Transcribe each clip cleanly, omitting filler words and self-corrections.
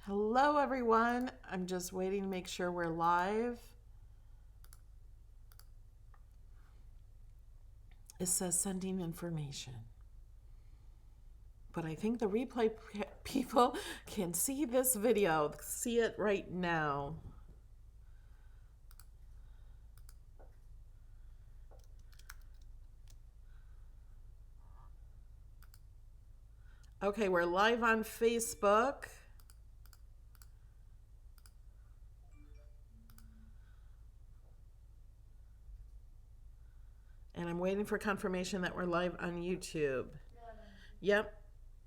Hello, everyone. I'm just waiting to make sure we're live. It says sending information. But I think the replay people can see this video, see it right now. Okay, we're live on Facebook. And I'm waiting for confirmation that we're live on YouTube. Yep,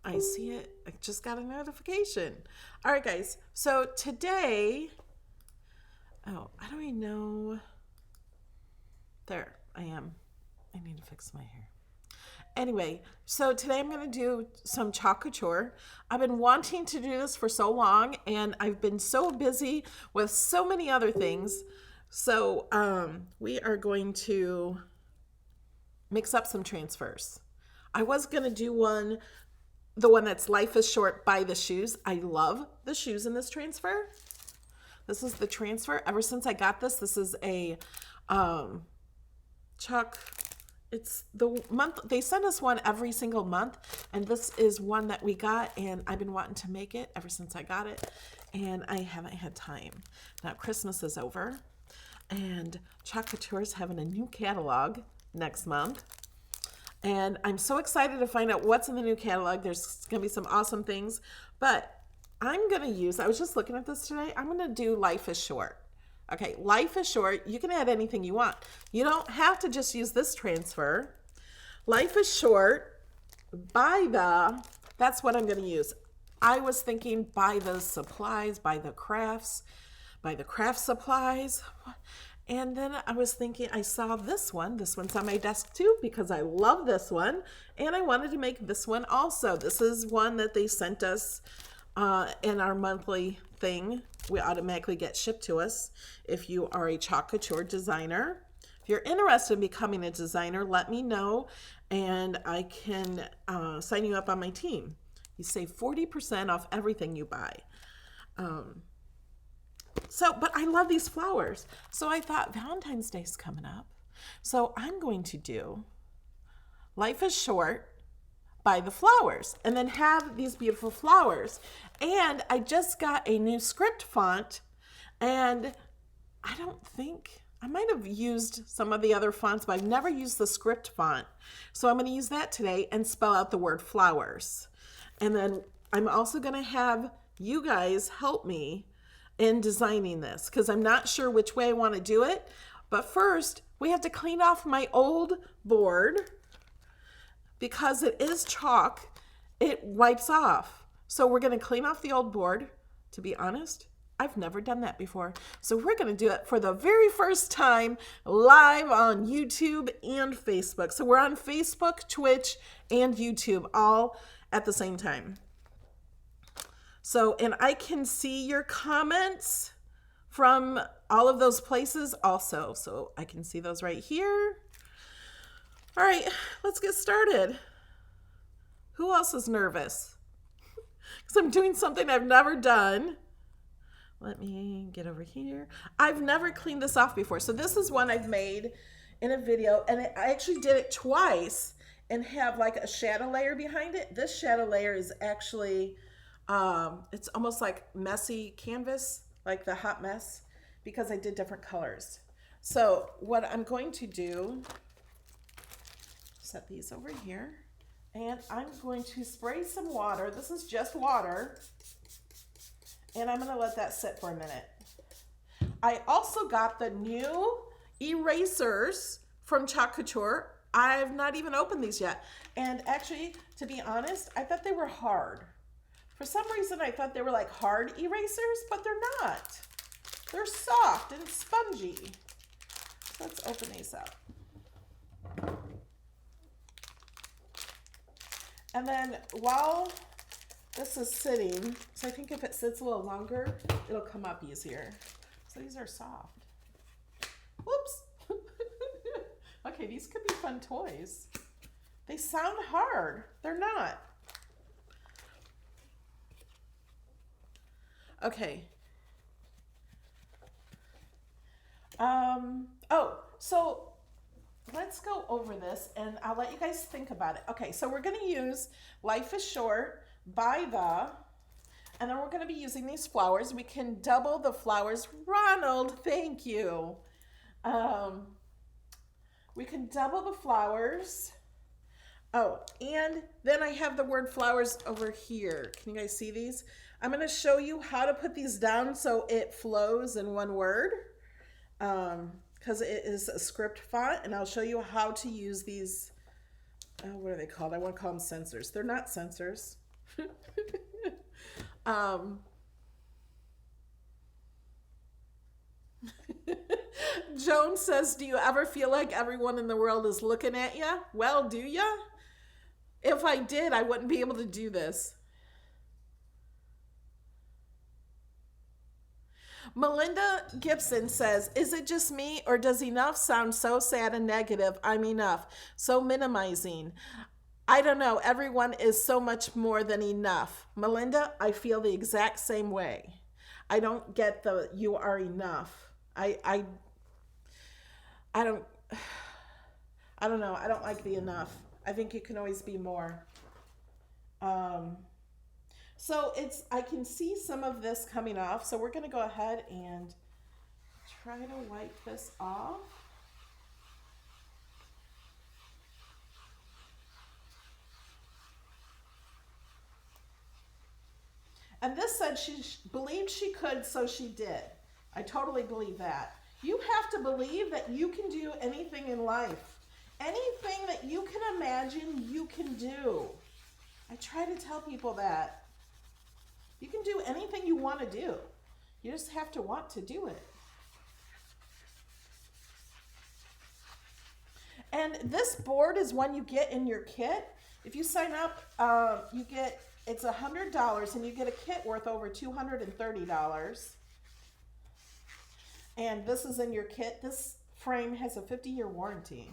I see it. I just got a notification. All right, guys. So today, I don't even know. There, I am. I need to fix my hair. Anyway, so today I'm going to do some Couture. I've been wanting to do this for so long, and I've been so busy with so many other things. So we are going to mix up some transfers. I was going to do the one that's Life is Short by the shoes. I love the shoes in this transfer. This is the transfer. Ever since I got this is a Chuck. It's the month, they send us one every single month, and this is one that we got, and I've been wanting to make it ever since I got it, and I haven't had time. Now Christmas is over, and Couture is having a new catalog next month, and I'm so excited to find out what's in the new catalog. There's going to be some awesome things, but I'm going to use, I was just looking at this today, I'm going to do Life is Short. Okay, Life is Short. You can add anything you want. You don't have to just use this transfer. Life is Short that's what I'm going to use. I was thinking buy the supplies, buy the craft supplies. And then I was thinking, I saw this one. This one's on my desk too because I love this one. And I wanted to make this one also. This is one that they sent us in our monthly thing. We automatically get shipped to us if you are a Couture designer. If you're interested in becoming a designer, let me know and I can sign you up on my team. You save 40% off everything you buy. But I love these flowers. So I thought Valentine's Day is coming up. So I'm going to do Life is Short by the flowers and then have these beautiful flowers. And I just got a new script font, and I might have used some of the other fonts, but I've never used the script font. So I'm going to use that today and spell out the word flowers. And then I'm also going to have you guys help me in designing this because I'm not sure which way I want to do it. But first, we have to clean off my old board because it is chalk. It wipes off. So we're going to clean off the old board. To be honest, I've never done that before. So we're going to do it for the very first time live on YouTube and Facebook. So we're on Facebook, Twitch, and YouTube all at the same time. So, and I can see your comments from all of those places also. So I can see those right here. All right, let's get started. Who else is nervous? Because I'm doing something I've never done. Let me get over here. I've never cleaned this off before. So this is one I've made in a video, and I actually did it twice and have like a shadow layer behind it. This shadow layer is actually, it's almost like messy canvas, like the hot mess, because I did different colors. So what I'm going to do, set these over here. And I'm going to spray some water. This is just water. And I'm going to let that sit for a minute. I also got the new erasers from Couture. I've not even opened these yet. And actually, to be honest, I thought they were hard. For some reason, I thought they were like hard erasers, but they're not. They're soft and spongy. Let's open these up. And then while this is sitting, so I think if it sits a little longer, it'll come up easier. So these are soft. Whoops. Okay, these could be fun toys. They sound hard. They're not. Okay. Oh, so let's go over this and I'll let you guys think about it. Okay, so we're going to use Life is Short by the, and then we're going to be using these flowers. We can double the flowers. Ronald, thank you. We can double the flowers. Oh, and then I have the word flowers over here. Can you guys see these? I'm going to show you how to put these down so it flows in one word. Because it is a script font, and I'll show you how to use these. What are they called? I want to call them sensors. They're not sensors. Joan says, do you ever feel like everyone in the world is looking at you? Well, do ya? If I did, I wouldn't be able to do this. Melinda Gibson says, is it just me or does enough sound so sad and negative? I'm enough. So minimizing. I don't know. Everyone is so much more than enough. Melinda, I feel the exact same way. I don't get the you are enough. I don't know. I don't like the enough. I think you can always be more. So I can see some of this coming off. So we're going to go ahead and try to wipe this off. And this said she believed she could, so she did. I totally believe that. You have to believe that you can do anything in life. Anything that you can imagine, you can do. I try to tell people that. You can do anything you want to do. You just have to want to do it. And this board is one you get in your kit. If you sign up, it's $100 and you get a kit worth over $230. And this is in your kit. This frame has a 50-year warranty.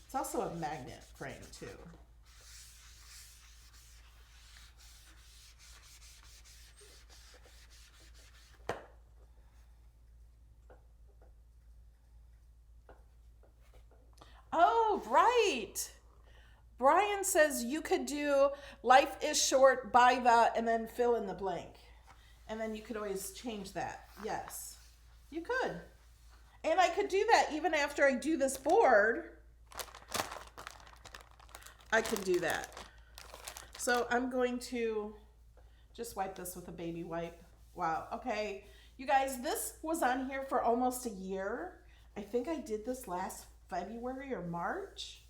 It's also a magnet frame too. Oh, right. Brian says you could do life is short by the and then fill in the blank. And then you could always change that. Yes, you could. And I could do that even after I do this board. I could do that. So I'm going to just wipe this with a baby wipe. Wow. Okay. You guys, this was on here for almost a year. I think I did this last February or March.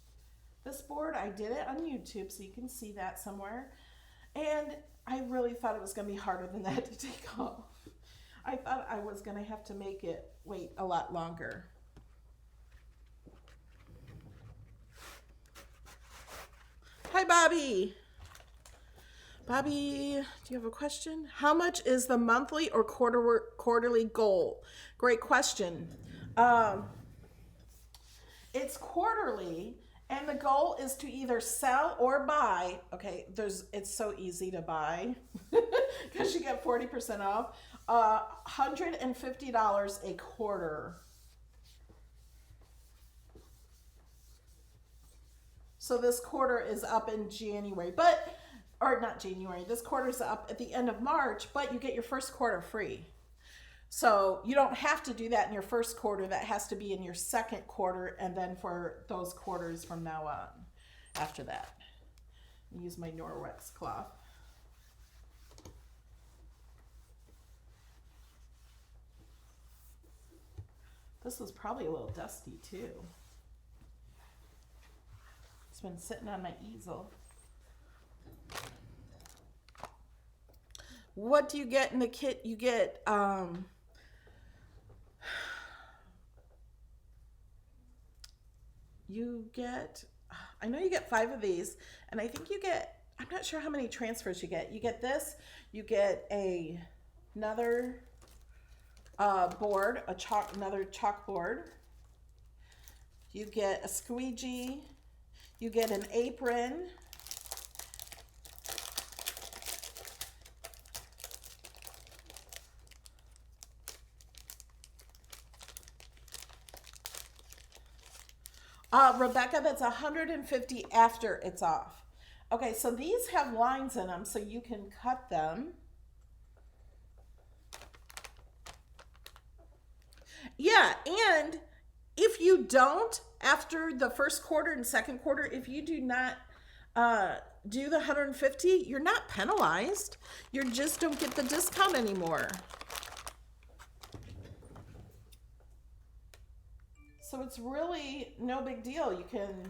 This board, I did it on YouTube, so you can see that somewhere. And I really thought it was going to be harder than that to take off. I thought I was going to have to make it wait a lot longer. Hi, Bobby. Bobby, do you have a question? How much is the monthly or quarterly goal? Great question. It's quarterly, and the goal is to either sell or buy. Okay, it's so easy to buy because you get 40% off. $150 a quarter. So this quarter is up in January, or not January. This quarter is up at the end of March, but you get your first quarter free. So you don't have to do that in your first quarter. That has to be in your second quarter, and then for those quarters from now on after that. I use my Norwex cloth. This was probably a little dusty too. It's been sitting on my easel. What do you get in the kit? You get I know you get 5 of these, and I think you get, I'm not sure how many transfers you get. You get this, you get another board, another chalkboard. You get a squeegee. You get an apron. Rebecca, that's 150 after it's off. Okay, so these have lines in them, so you can cut them. Yeah, and if you don't, after the first quarter and second quarter, if you do not do the 150, you're not penalized. You just don't get the discount anymore. So it's really no big deal. You can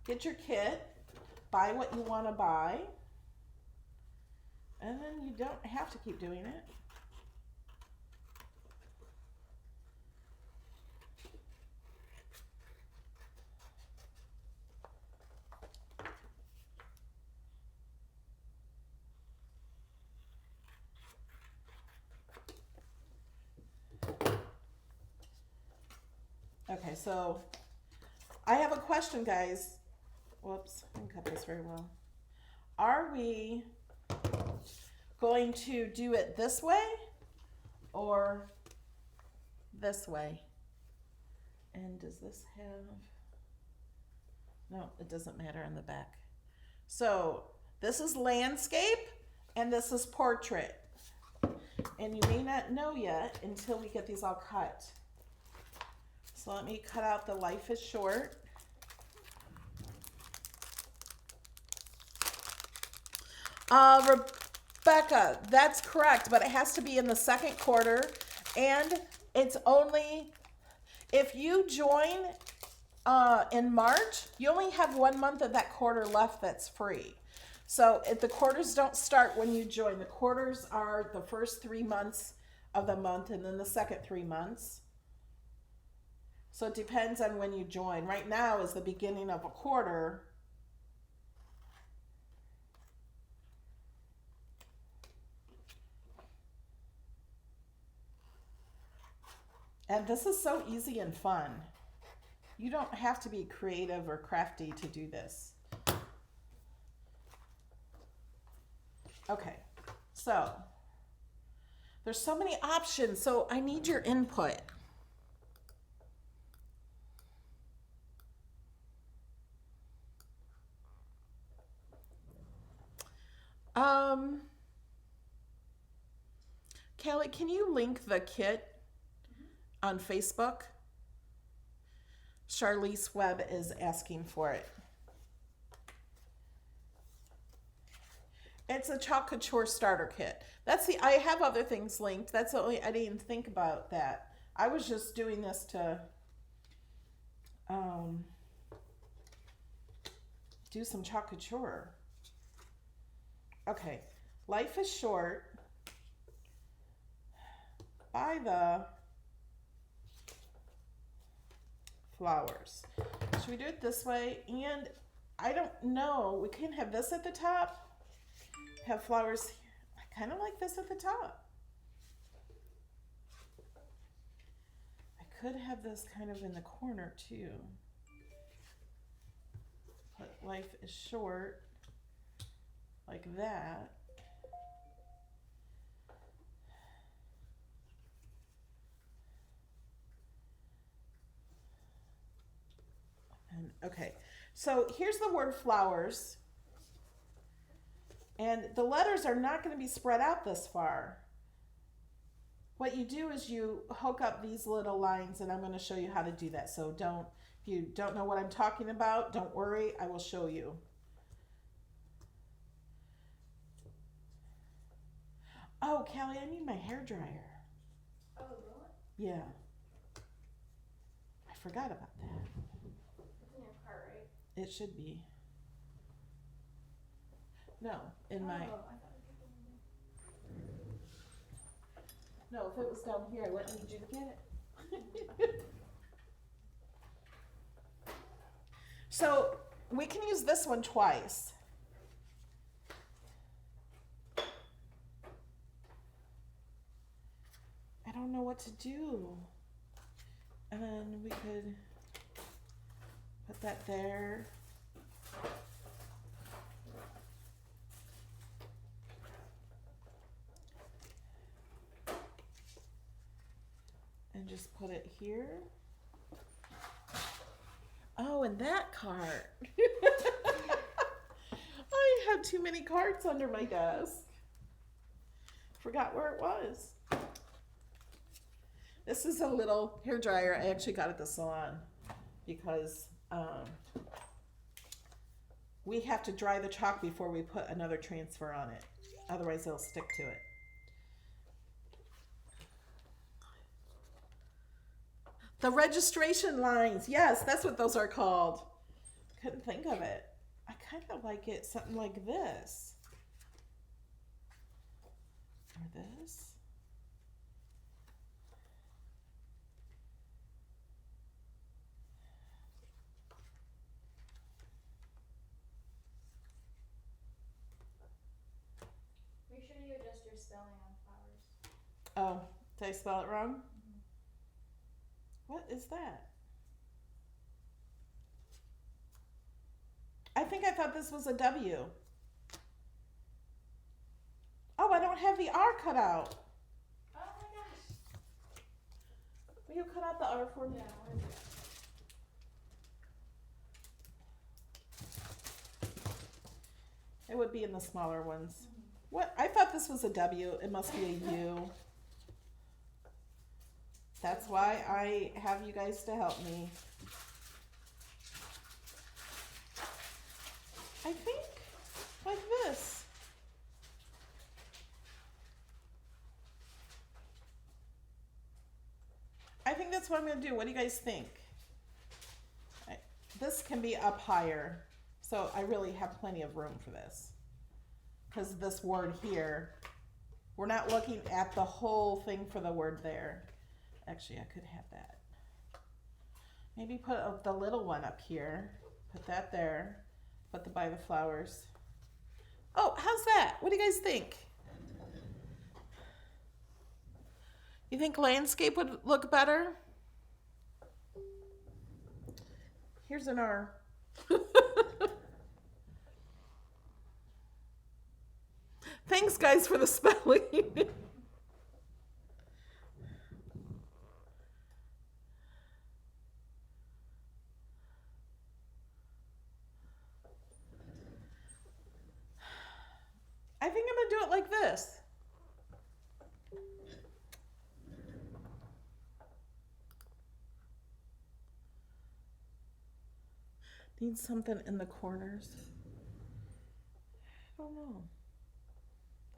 get your kit, buy what you want to buy, and then you don't have to keep doing it. Okay, so I have a question, guys. Whoops, I didn't cut this very well. Are we going to do it this way or this way? And does this have, no, it doesn't matter on the back. So this is landscape and this is portrait. And you may not know yet until we get these all cut. So let me cut out the life is short. Rebecca, that's correct, but it has to be in the second quarter, and it's only, if you join in March, you only have 1 month of that quarter left that's free. So if the quarters don't start when you join, the quarters are the first 3 months of the month and then the second 3 months. So it depends on when you join. Right now is the beginning of a quarter. And this is so easy and fun. You don't have to be creative or crafty to do this. Okay, so there's so many options, so I need your input. Kelly, can you link the kit on Facebook? Charlize Webb is asking for it. It's a Couture starter kit. That's the, I have other things linked. That's the only, I didn't even think about that. I was just doing this to do some Couture. Okay, life is short. Buy the flowers. Should we do it this way? And I don't know, we can have this at the top, have flowers here. I kind of like this at the top. I could have this kind of in the corner too. But life is short, like that. And okay, so here's the word flowers. And the letters are not going to be spread out this far. What you do is you hook up these little lines, and I'm going to show you how to do that. So don't, if you don't know what I'm talking about, don't worry, I will show you. Oh, Callie, I need my hairdryer. Oh, really? Yeah. I forgot about that. It's in your car, right? It should be. No, in my... Oh, I thought it was in No, if it was down here, I wouldn't need you to get it. So we can use this one twice. I don't know what to do. And then we could put that there. And just put it here. Oh, and that card. I had too many cards under my desk. Forgot where it was. This is a little hair dryer. I actually got at the salon because we have to dry the chalk before we put another transfer on it. Otherwise, it'll stick to it. The registration lines. Yes, that's what those are called. Couldn't think of it. I kind of like it something like this. Or this. Make sure you adjust your spelling on flowers. Oh, did I spell it wrong? What is that? I think I thought this was a W. Oh, I don't have the R cut out. Oh my gosh. Will you cut out the R for me? Yeah, what is it? It would be in the smaller ones. What? I thought this was a W. It must be a U. That's why I have you guys to help me. I think like this. I think that's what I'm going to do. What do you guys think? This can be up higher, so I really have plenty of room for this. Because this word here, we're not looking at the whole thing for the word there. Actually, I could have that. Maybe put the little one up here. Put that there. Put the by the flowers. Oh, how's that? What do you guys think? You think landscape would look better? Here's an R. Thanks, guys, for the spelling. I think I'm going to do it like this. Need something in the corners. I don't know.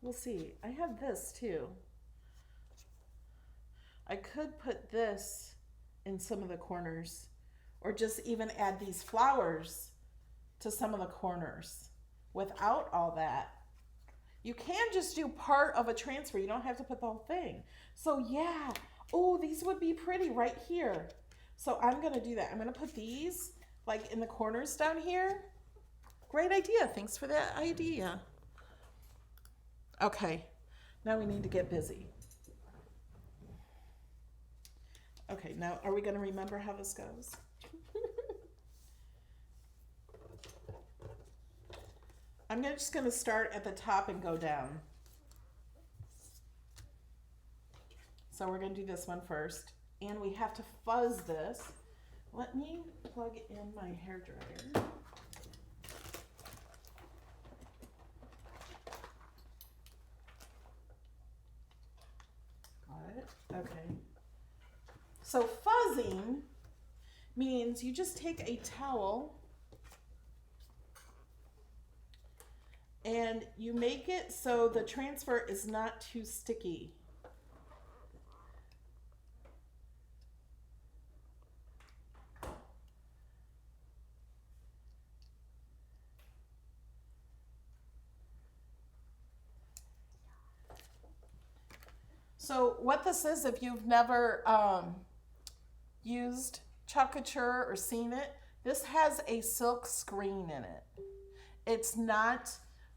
We'll see. I have this too. I could put this in some of the corners, or just even add these flowers to some of the corners without all that. You can just do part of a transfer. You don't have to put the whole thing. So yeah, oh, these would be pretty right here. So I'm gonna do that. I'm gonna put these like in the corners down here. Great idea, thanks for that idea. Okay, now we need to get busy. Okay, now are we gonna remember how this goes? I'm just going to start at the top and go down. So we're going to do this one first. And we have to fuzz this. Let me plug in my hairdryer. Got it? Okay. So fuzzing means you just take a towel and you make it so the transfer is not too sticky. So what this is, if you've never used Couture or seen it, this has a silk screen in it. It's not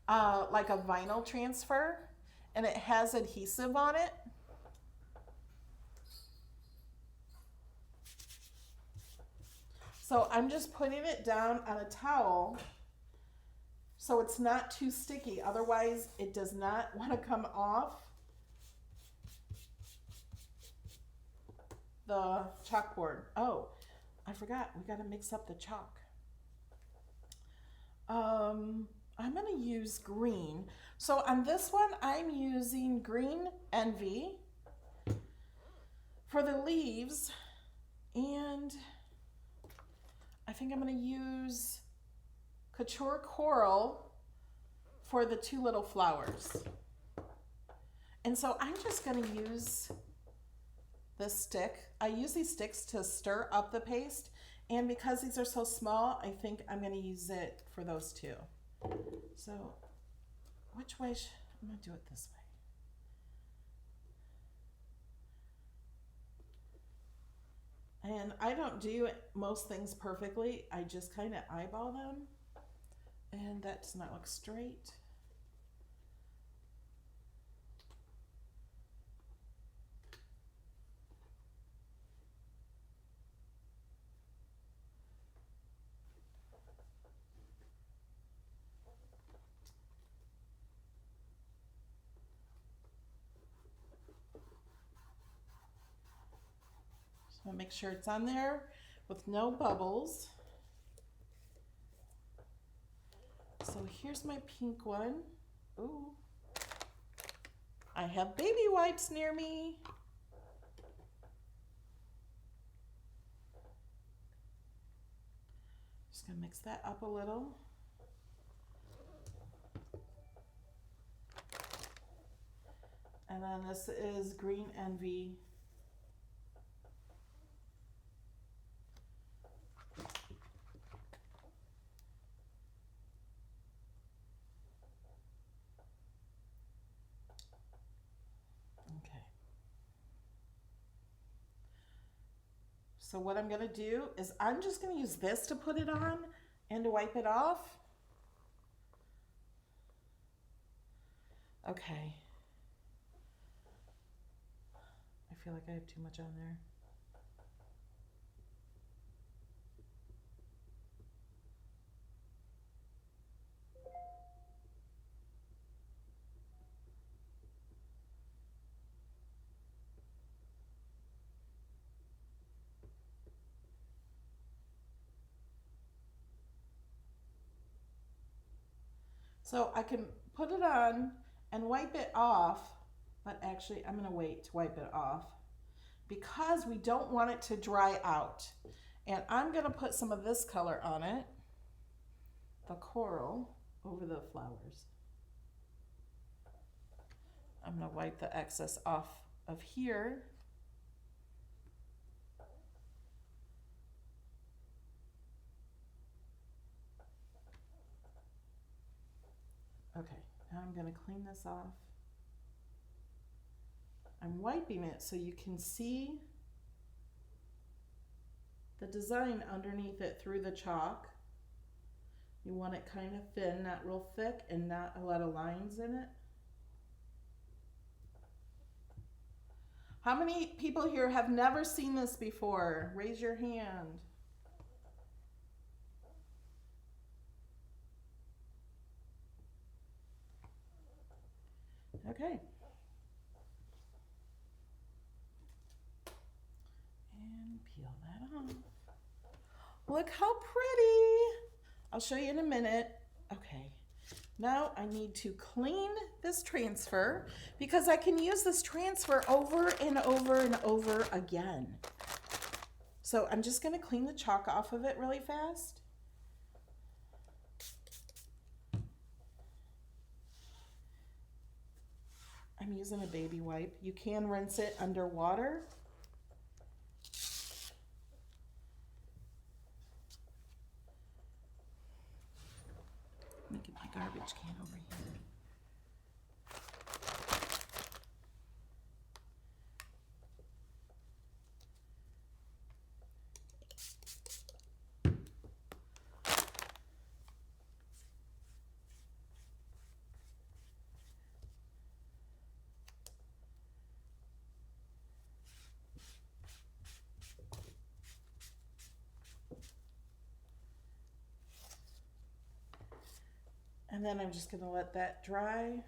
like a vinyl transfer, and it has adhesive on it. So I'm just putting it down on a towel so it's not too sticky. Otherwise, it does not want to come off. the chalkboard. Oh, I forgot. We got to mix up the chalk. I'm going to use green. So on this one, I'm using Green Envy for the leaves. And I think I'm going to use Couture Coral for the two little flowers. And so I'm just going to use this stick. I use these sticks to stir up the paste. And because these are so small, I think I'm going to use it for those two. So which way I'm going to do it this way. And I don't do most things perfectly. I just kind of eyeball them. And that does not look straight. So make sure it's on there with no bubbles. So here's my pink one. Ooh. I have baby wipes near me. Just gonna mix that up a little. And then this is Green Envy. Okay. So what I'm gonna do is I'm just gonna use this to put it on and to wipe it off. Okay. I feel like I have too much on there. So I can put it on and wipe it off, but actually I'm gonna wait to wipe it off because we don't want it to dry out. And I'm gonna put some of this color on it, the coral, over the flowers. I'm gonna wipe the excess off of here. Okay, now I'm gonna clean this off. I'm wiping it so you can see the design underneath it through the chalk. You want it kind of thin, not real thick, and not a lot of lines in it. How many people here have never seen this before? Raise your hand. Okay. And peel that off. Look how pretty. I'll show you in a minute. Okay. Now I need to clean this transfer because I can use this transfer over and over and over again. So I'm just going to clean the chalk off of it really fast. I'm using a baby wipe. You can rinse it under water. Let me get my garbage can over here. And then I'm just going to let that dry.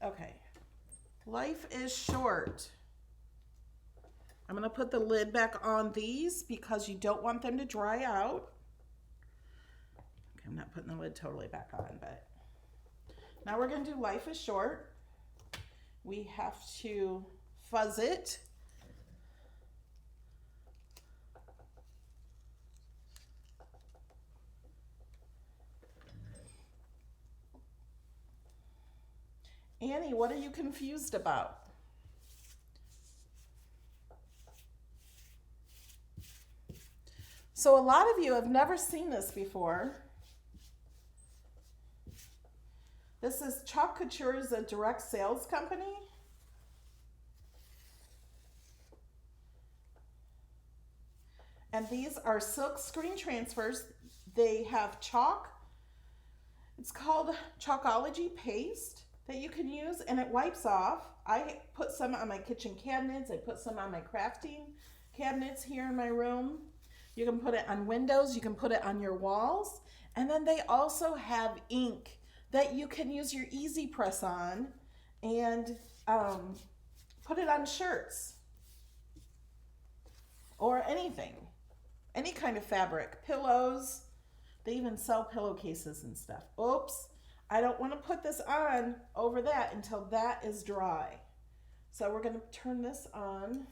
Okay. Life is short. I'm going to put the lid back on these because you don't want them to dry out. Okay, I'm not putting the lid totally back on, but now we're going to do life is short. We have to fuzz it. Annie, what are you confused about? So a lot of you have never seen this before. This is Chalk Couture is a direct sales company. And these are silk screen transfers. They have chalk. It's called Chalkology paste that you can use, and it wipes off. I put some on my kitchen cabinets. I put some on my crafting cabinets here in my room. You can put it on windows. You can put it on your walls. And then they also have ink that you can use your Easy Press on and put it on shirts or anything, any kind of fabric, pillows. They even sell pillowcases and stuff. Oops, I don't want to put this on over that until that is dry. So we're going to turn this on.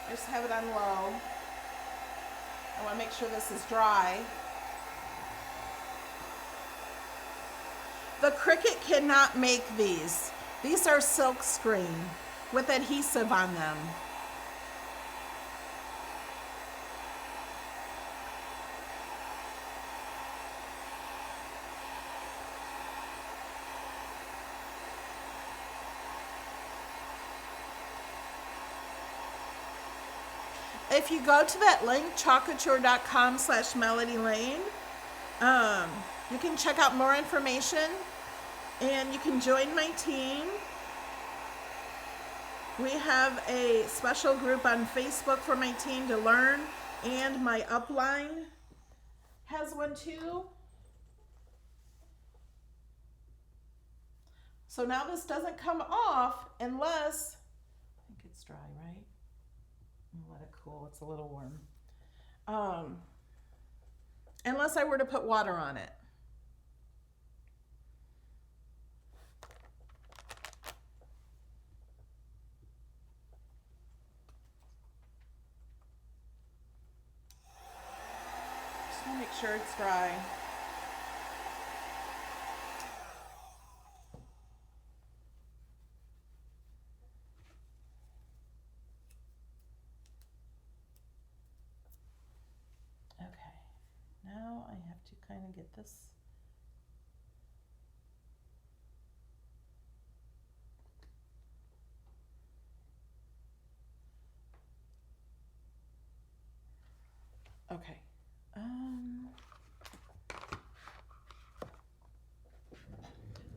I just have it on low. I want to make sure this is dry. The Cricut cannot make these. These are silk screen with adhesive on them. If you go to that link, chalkcouture.com/melodylane, you can check out more information and you can join my team. We have a special group on Facebook for my team to learn, and my upline has one too. So now this doesn't come off unless, I think it's dry, right? Let it cool, it's a little warm. Unless I were to put water on it. Just want to make sure it's dry. Now I have to kind of get this. Okay.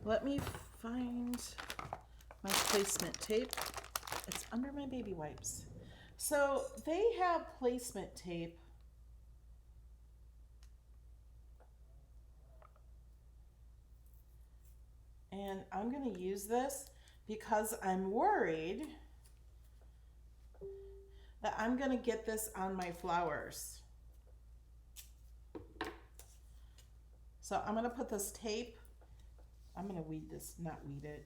Let me find my placement tape. It's under my baby wipes. So they have placement tape. And I'm going to use this because I'm worried that I'm going to get this on my flowers. So I'm going to put this tape, I'm going to weed this, not weed it.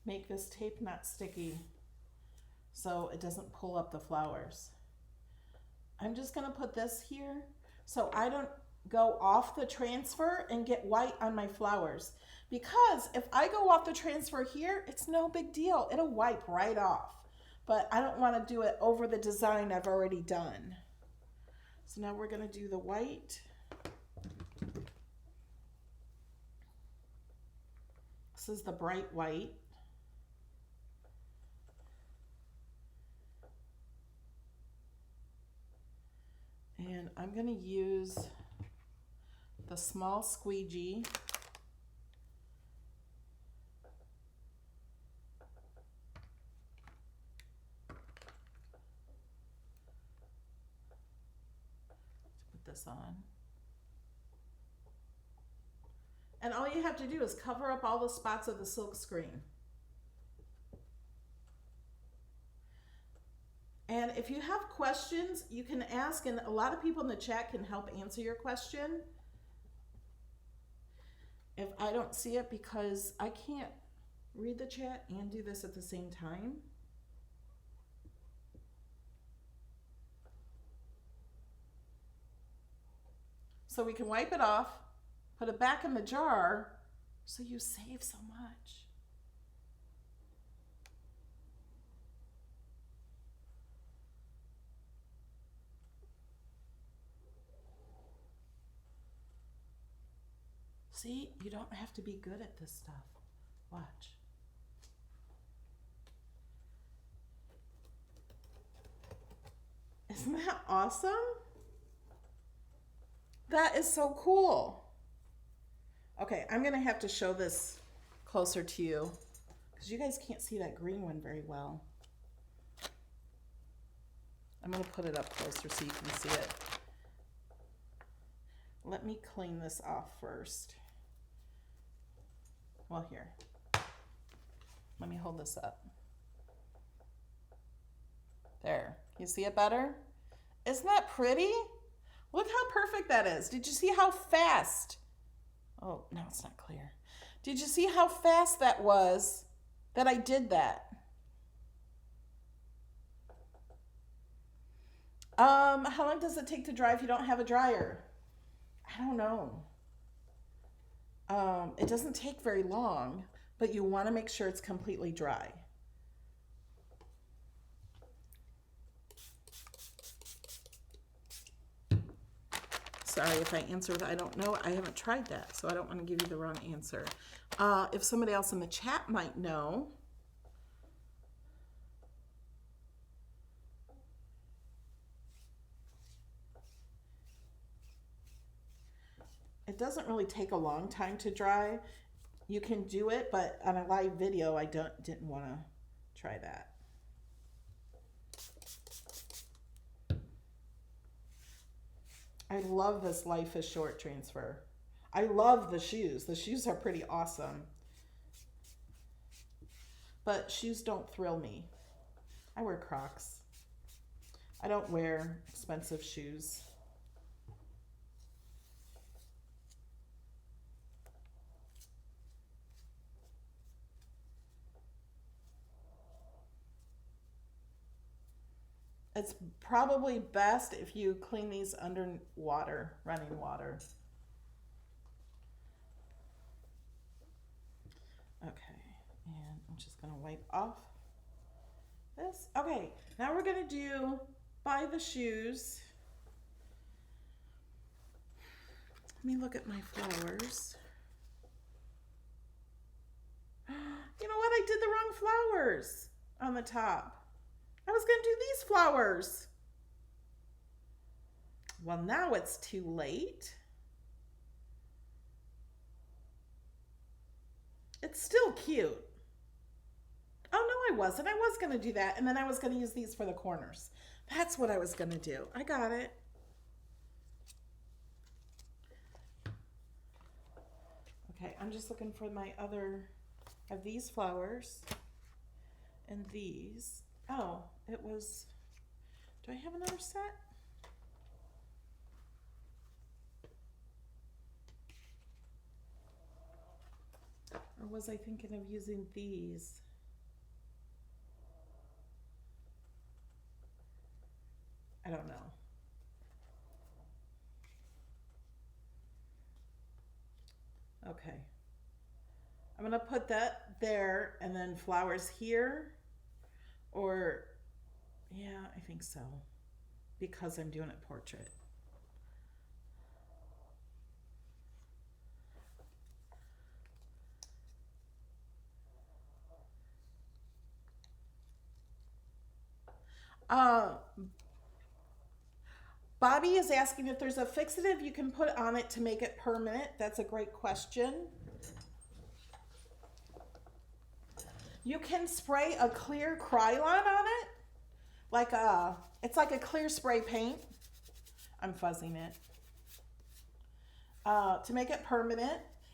Make this tape not sticky so it doesn't pull up the flowers. I'm just going to put this here so I don't go off the transfer and get white on my flowers. Because if I go off the transfer here, it's no big deal. It'll wipe right off. But I don't want to do it over the design I've already done. So now we're going to do the white. This is the bright white. And I'm going to use the small squeegee. Put this on. And all you have to do is cover up all the spots of the silk screen. And if you have questions, you can ask, and a lot of people in the chat can help answer your question. If I don't see it, because I can't read the chat and do this at the same time. So we can wipe it off, put it back in the jar, so you save so much. See, you don't have to be good at this stuff. Watch. Isn't that awesome? That is so cool. Okay, I'm gonna have to show this closer to you because you guys can't see that green one very well. I'm gonna put it up closer so you can see it. Let me clean this off first. Well, here. Let me hold this up. There. You see it better? Isn't that pretty? Look how perfect that is. Did you see how fast? Oh, no, it's not clear. Did you see how fast that was that I did that? How long does it take to dry if you don't have a dryer? I don't know. It doesn't take very long, but you want to make sure it's completely dry. Sorry if I answered, I don't know. I haven't tried that, so I don't want to give you the wrong answer. If somebody else in the chat might know. It doesn't really take a long time to dry. You can do it, but on a live video, I didn't want to try that. I love this Life is Short transfer. I love the shoes. The shoes are pretty awesome. But shoes don't thrill me. I wear Crocs. I don't wear expensive shoes. It's probably best if you clean these under water, running water. Okay, and I'm just gonna wipe off this. Okay, now we're gonna do buy the shoes. Let me look at my flowers. You know what? I did the wrong flowers on the top. I was going to do these flowers. Well, now it's too late. It's still cute. Oh, no, I wasn't. I was going to do that, and then I was going to use these for the corners. That's what I was going to do. I got it. Okay, I'm just looking for my other, I have these flowers and these. Oh, it was, do I have another set? Or was I thinking of using these? I don't know. Okay. I'm gonna put that there and then flowers here. Or, yeah, I think so, because I'm doing a portrait. Bobby is asking if there's a fixative you can put on it to make it permanent. That's a great question. You can spray a clear Krylon on it, it's like a clear spray paint. I'm fuzzing it to make it permanent.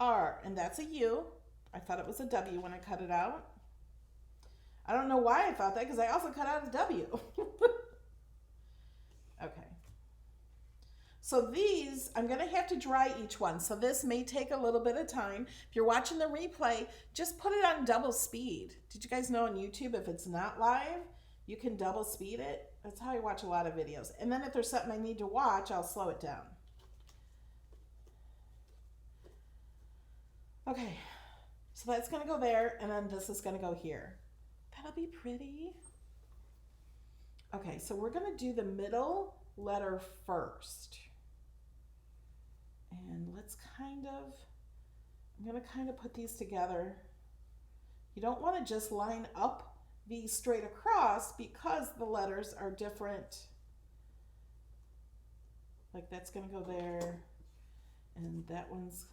R, and that's a U. I thought it was a W when I cut it out. I don't know why I thought that because I also cut out a W. Okay. So these, I'm going to have to dry each one. So this may take a little bit of time. If you're watching the replay, just put it on double speed. Did you guys know on YouTube, if it's not live, you can double speed it? That's how I watch a lot of videos. And then if there's something I need to watch, I'll slow it down. Okay, so that's going to go there, and then this is going to go here. That'll be pretty. Okay, so we're going to do the middle letter first. And let's I'm going to kind of put these together. You don't want to just line up these straight across because the letters are different. Like that's going to go there, and that one's,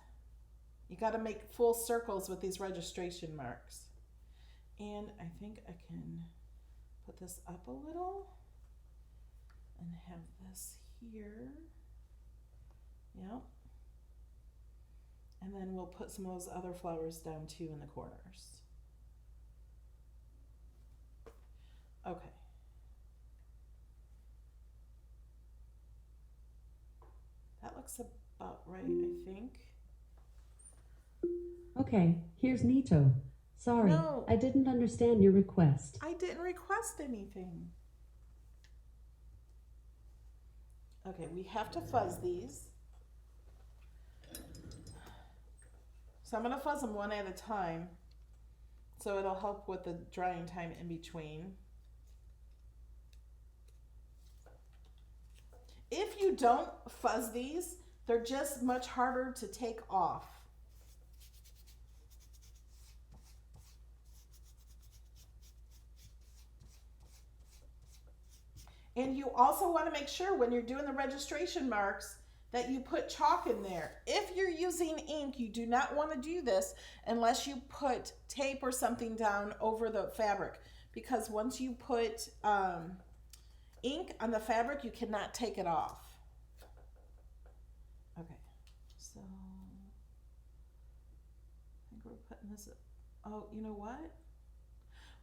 you got to make full circles with these registration marks. And I think I can put this up a little and have this here. Yep. And then we'll put some of those other flowers down too in the corners. Okay. That looks about right, I think. Okay, here's Nito. Sorry, No. I didn't understand your request. I didn't request anything. Okay, we have to fuzz these. So I'm going to fuzz them one at a time, so it'll help with the drying time in between. If you don't fuzz these, they're just much harder to take off. And you also want to make sure when you're doing the registration marks that you put chalk in there. If you're using ink, you do not want to do this unless you put tape or something down over the fabric, because once you put ink on the fabric, you cannot take it off. Okay, so I think we're putting this, oh, you know what?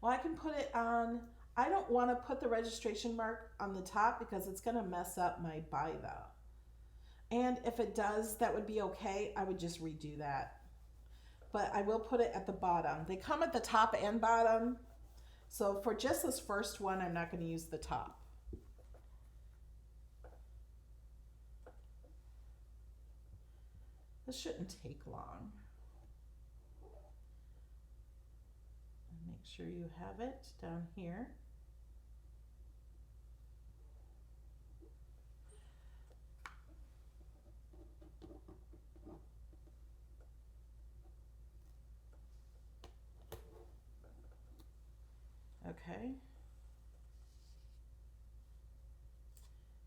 Well, I can put it on, I don't want to put the registration mark on the top because it's going to mess up my by the. And if it does, that would be okay. I would just redo that. But I will put it at the bottom. They come at the top and bottom. So for just this first one, I'm not going to use the top. This shouldn't take long. And make sure you have it down here. Okay.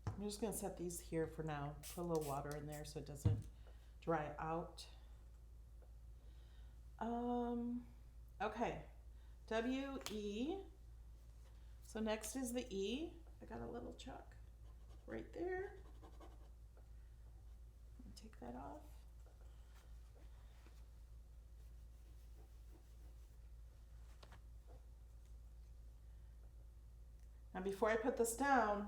I'm just going to set these here for now. Put a little water in there so it doesn't dry out. Okay. W-E. So next is the E. I got a little chuck right there. Take that off. Now before I put this down,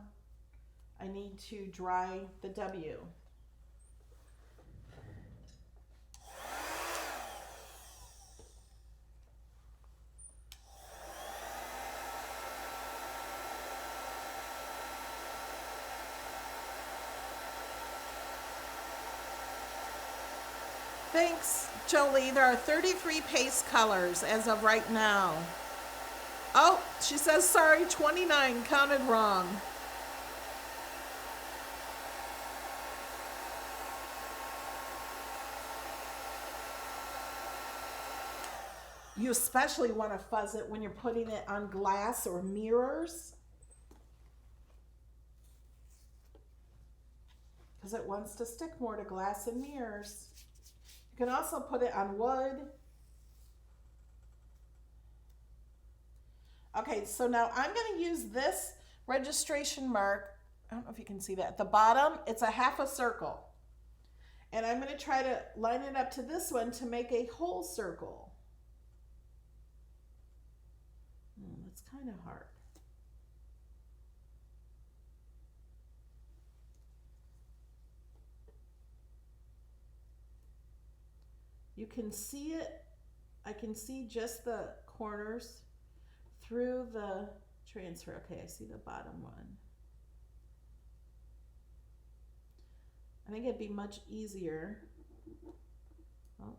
I need to dry the W. Thanks, Jolie. There are 33 paste colors as of right now. Oh, she says, sorry, 29, counted wrong. You especially want to fuzz it when you're putting it on glass or mirrors, because it wants to stick more to glass and mirrors. You can also put it on wood. Okay, so now I'm going to use this registration mark. I don't know if you can see that. At the bottom, it's a half a circle. And I'm going to try to line it up to this one to make a whole circle. That's kind of hard. You can see it. I can see just the corners through the transfer. Okay, I see the bottom one. I think it'd be much easier, well,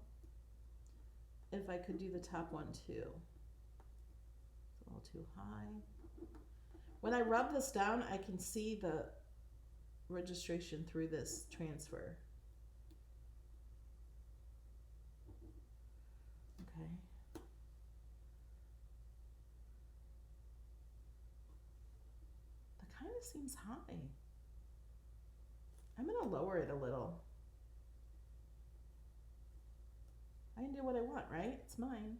if I could do the top one too. It's a little too high. When I rub this down, I can see the registration through this transfer. Okay. That kind of seems high. I'm going to lower it a little. I can do what I want, right? It's mine.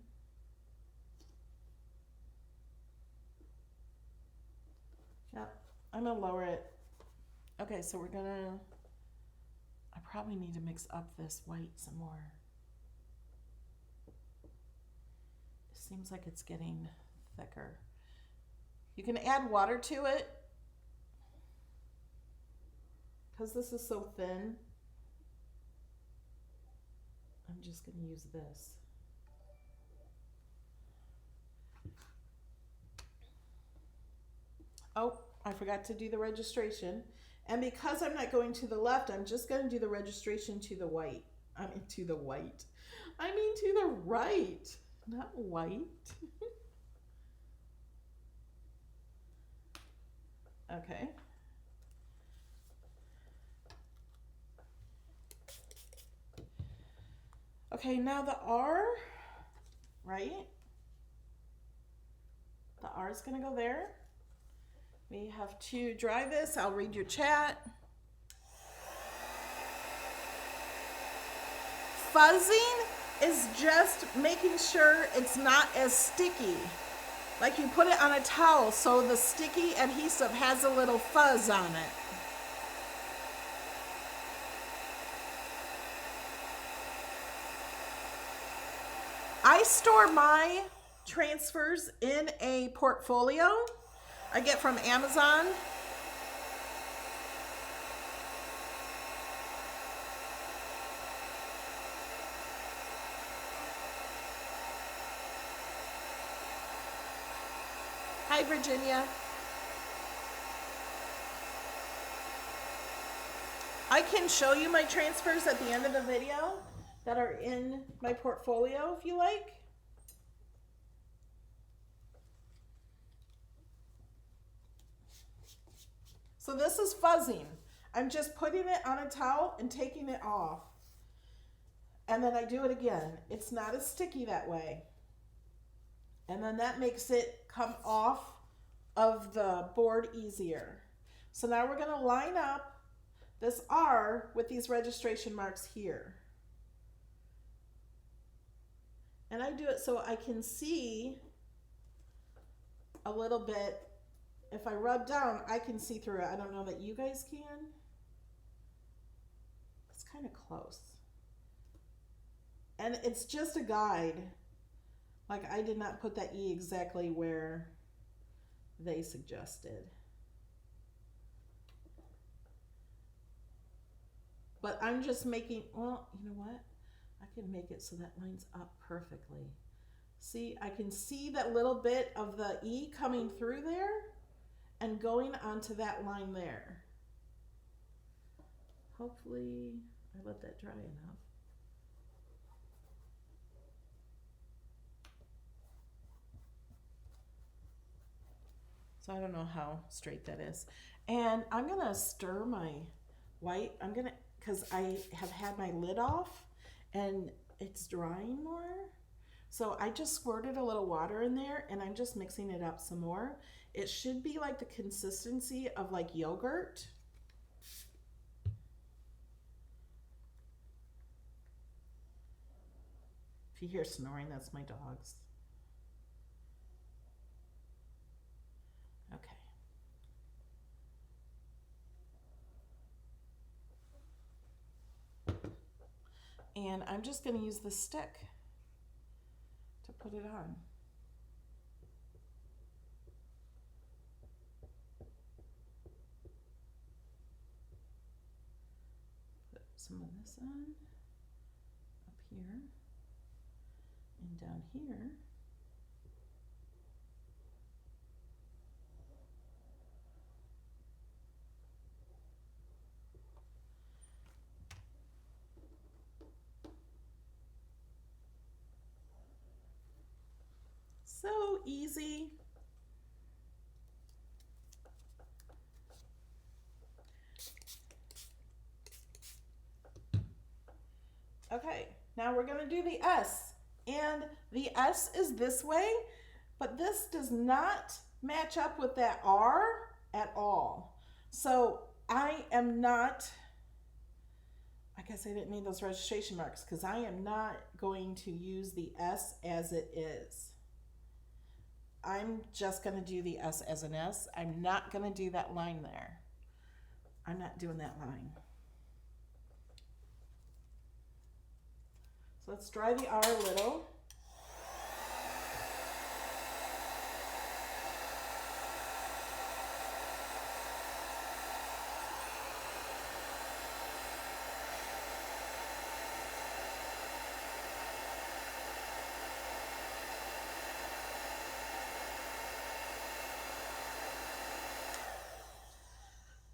Yep, I'm going to lower it. Okay, so we're going to, I probably need to mix up this white some more. It seems like it's getting thicker. You can add water to it, because this is so thin. I'm just going to use this. Oh, I forgot to do the registration. And because I'm not going to the left, I'm just going to do the registration to the white. I mean, to the white. I mean, to the right, not white. Okay. Okay, now the R, right? The R is going to go there. We have to dry this. I'll read your chat. Fuzzing is just making sure it's not as sticky. Like you put it on a towel so the sticky adhesive has a little fuzz on it. I store my transfers in a portfolio I get from Amazon. Hi, Virginia. I can show you my transfers at the end of the video that are in my portfolio if you like. So this is fuzzing. I'm just putting it on a towel and taking it off. And then I do it again. It's not as sticky that way. And then that makes it come off of the board easier. So now we're going to line up this R with these registration marks here. And I do it so I can see a little bit. If I rub down, I can see through it. I don't know that you guys can. It's kind of close. And it's just a guide. Like I did not put that E exactly where they suggested. But I'm just making, well, you know what? I can make it so that lines up perfectly. See, I can see that little bit of the E coming through there and going onto that line there. Hopefully, I let that dry enough. So I don't know how straight that is. And I'm gonna stir my white. I'm gonna, because I have had my lid off and it's drying more. So I just squirted a little water in there and I'm just mixing it up some more. It should be like the consistency of like yogurt. If you hear snoring, that's my dogs. Okay. And I'm just going to use the stick to put it on. Put some of this on up here and down here. So easy. Okay, now we're going to do the S. And the S is this way, but this does not match up with that R at all. So I am not, I guess I didn't need those registration marks because I am not going to use the S as it is. I'm just going to do the S as an S. I'm not going to do that line there. I'm not doing that line. So let's dry the R a little.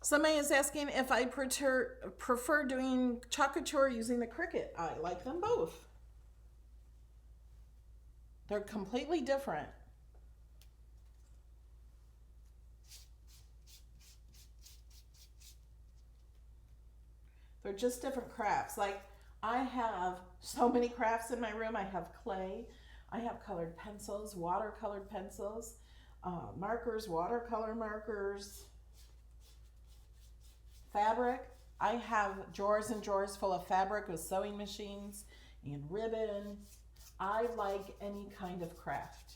Somebody is asking if I prefer doing Couture using the Cricut. I like them both. They're completely different. They're just different crafts. Like I have so many crafts in my room. I have clay. I have colored pencils, watercolored pencils, markers, watercolor markers, fabric. I have drawers and drawers full of fabric with sewing machines and ribbon. I like any kind of craft.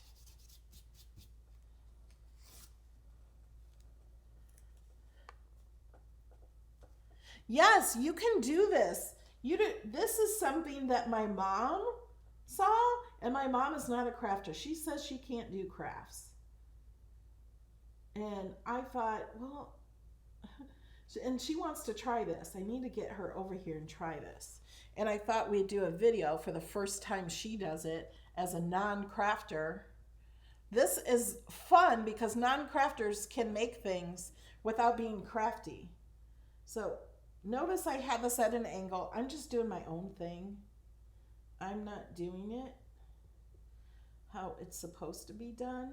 Yes, you can do this. This is something that my mom saw, and my mom is not a crafter. She says she can't do crafts. And I thought, well, and she wants to try this. I need to get her over here and try this. And I thought we'd do a video for the first time she does it as a non-crafter. This is fun because non-crafters can make things without being crafty. So notice I have this at an angle. I'm just doing my own thing. I'm not doing it how it's supposed to be done.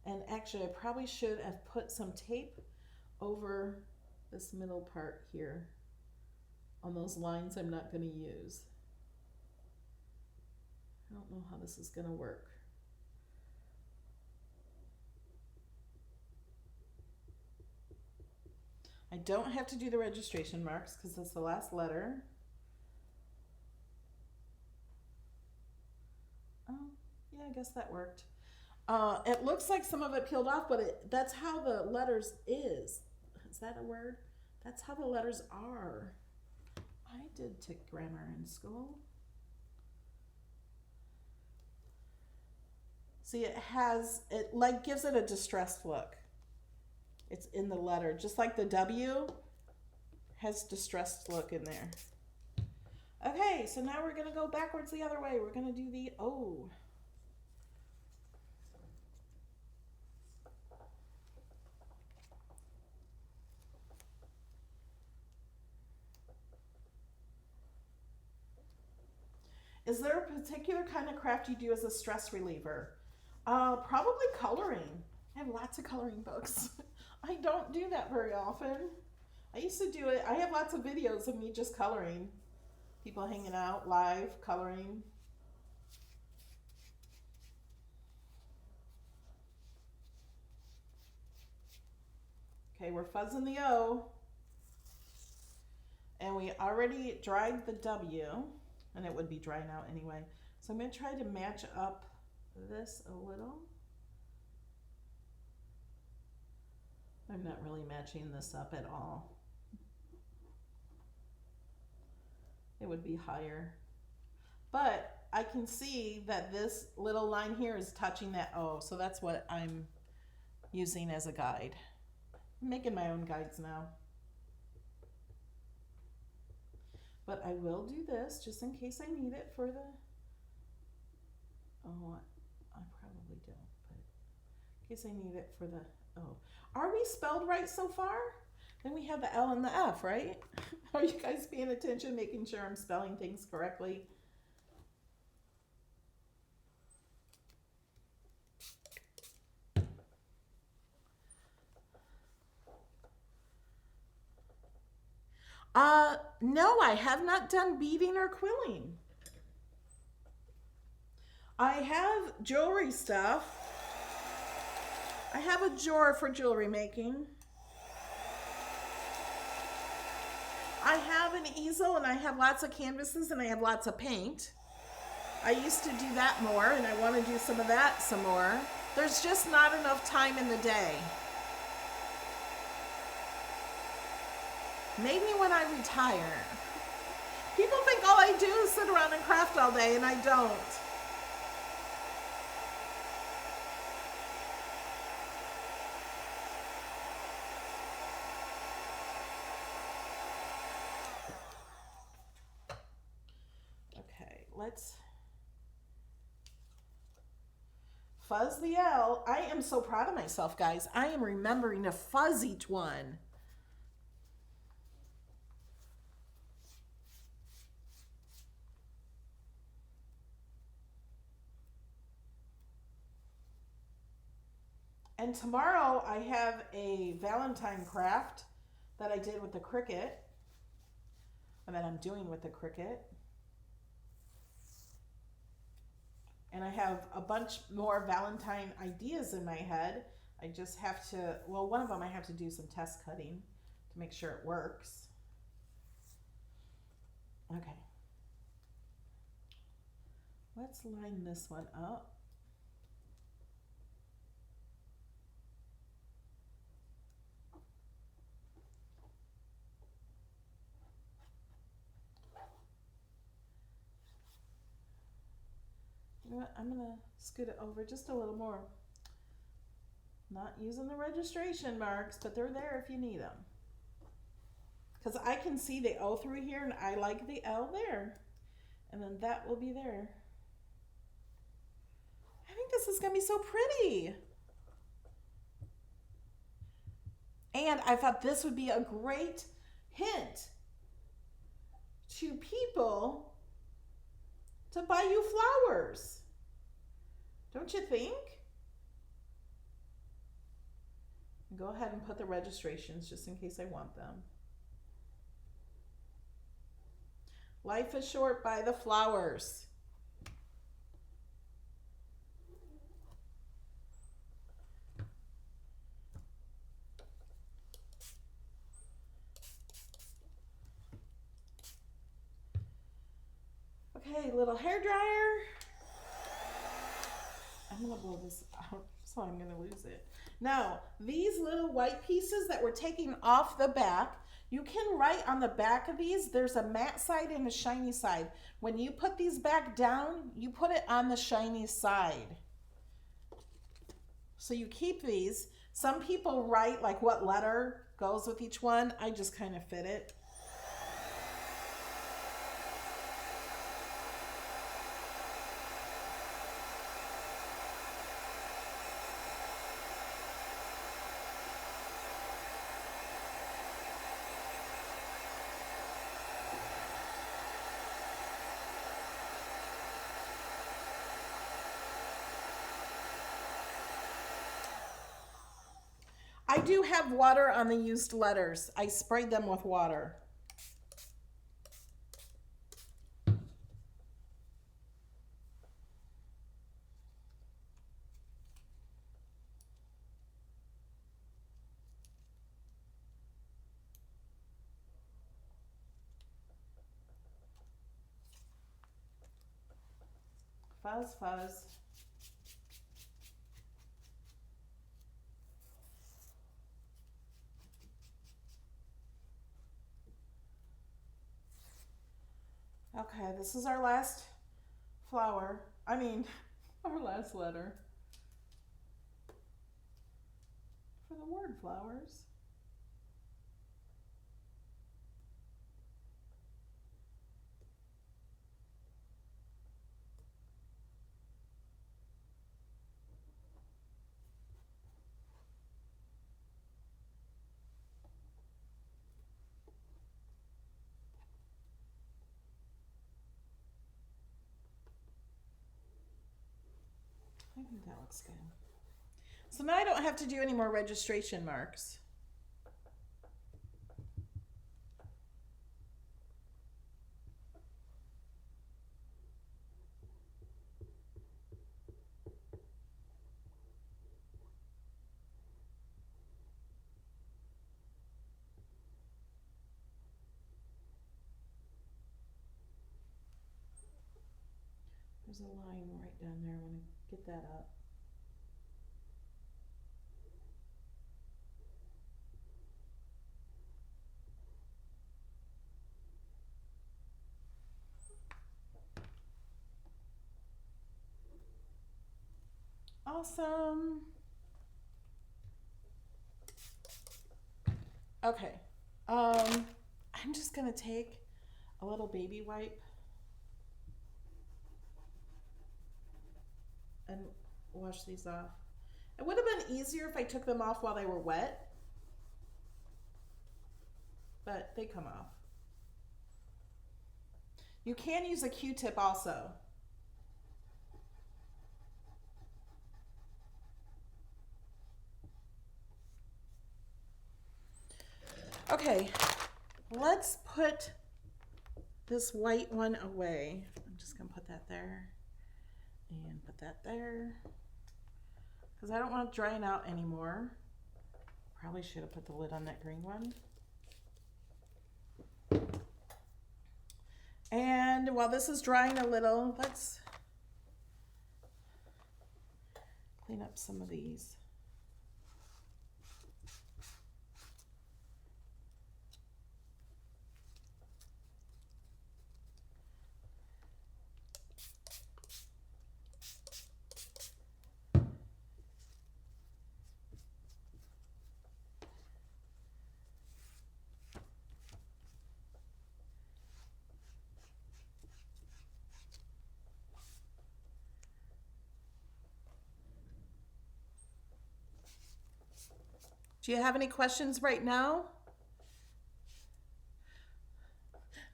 And actually I probably should have put some tape over this middle part here on those lines I'm not going to use. I don't know how this is going to work. I don't have to do the registration marks because it's the last letter. Oh, yeah, I guess that worked. It looks like some of it peeled off, but that's how the letters is. Is that a word? That's how the letters are. I did take grammar in school. See, it like gives it a distressed look. It's in the letter, just like the W has distressed look in there. Okay, so now we're going to go backwards the other way. We're going to do the O. Is there a particular kind of craft you do as a stress reliever? Probably coloring. I have lots of coloring books. I don't do that very often. I used to do it. I have lots of videos of me just coloring. People hanging out, live, coloring. Okay, we're fuzzing the O. And we already dried the W. And it would be dry now anyway. So I'm going to try to match up this a little. I'm not really matching this up at all. It would be higher. but I can see that this little line here is touching that O, so that's what I'm using as a guide. I'm making my own guides now. But I will do this just in case I need it for the, oh, I probably don't, but in case I need it for the O. Are we spelled right so far? Then we have the L and the F, right? Are you guys paying attention, making sure I'm spelling things correctly? No, I have not done beading or quilling. I have jewelry stuff. I have a drawer for jewelry making. I have an easel and I have lots of canvases and I have lots of paint. I used to do that more and I want to do some of that some more. There's just not enough time in the day. Maybe when I retire. People think all I do is sit around and craft all day, and I don't. Okay, let's fuzz the L. I am so proud of myself, guys. I am remembering to fuzz each one. And tomorrow I have a Valentine craft that I did with the Cricut, and that I'm doing with the Cricut. And I have a bunch more Valentine ideas in my head. I just have to, well, one of them I have to do some test cutting to make sure it works. Okay. Let's line this one up. You know what? I'm going to scoot it over just a little more. Not using the registration marks, but they're there if you need them. Because I can see the O through here, and I like the L there. And then that will be there. I think this is going to be so pretty. And I thought this would be a great hint to people to buy you flowers. Don't you think? Go ahead and put the registrations just in case I want them. Life is short, buy the flowers. Okay, little hair dryer. I'm gonna blow this out, so I'm gonna lose it. Now, these little white pieces that we're taking off the back, you can write on the back of these, there's a matte side and a shiny side. When you put these back down, you put it on the shiny side. So you keep these. Some people write like what letter goes with each one. I just kind of fit it. I do have water on the used letters. I sprayed them with water. Fuzz, fuzz. Okay, this is our last flower. I mean, our last letter. For the word flowers. I think that looks good. So now I don't have to do any more registration marks. There's a line right down there. I want to get that up. Awesome. Okay. I'm just gonna take a little baby wipe and wash these off. It would have been easier if I took them off while they were wet, but they come off. You can use a Q-tip also. Okay, let's put this white one away. I'm just gonna put that there and put that there because I don't want it drying out anymore. Probably should have put the lid on that green one. And while this is drying a little, let's clean up some of these. Do you have any questions right now?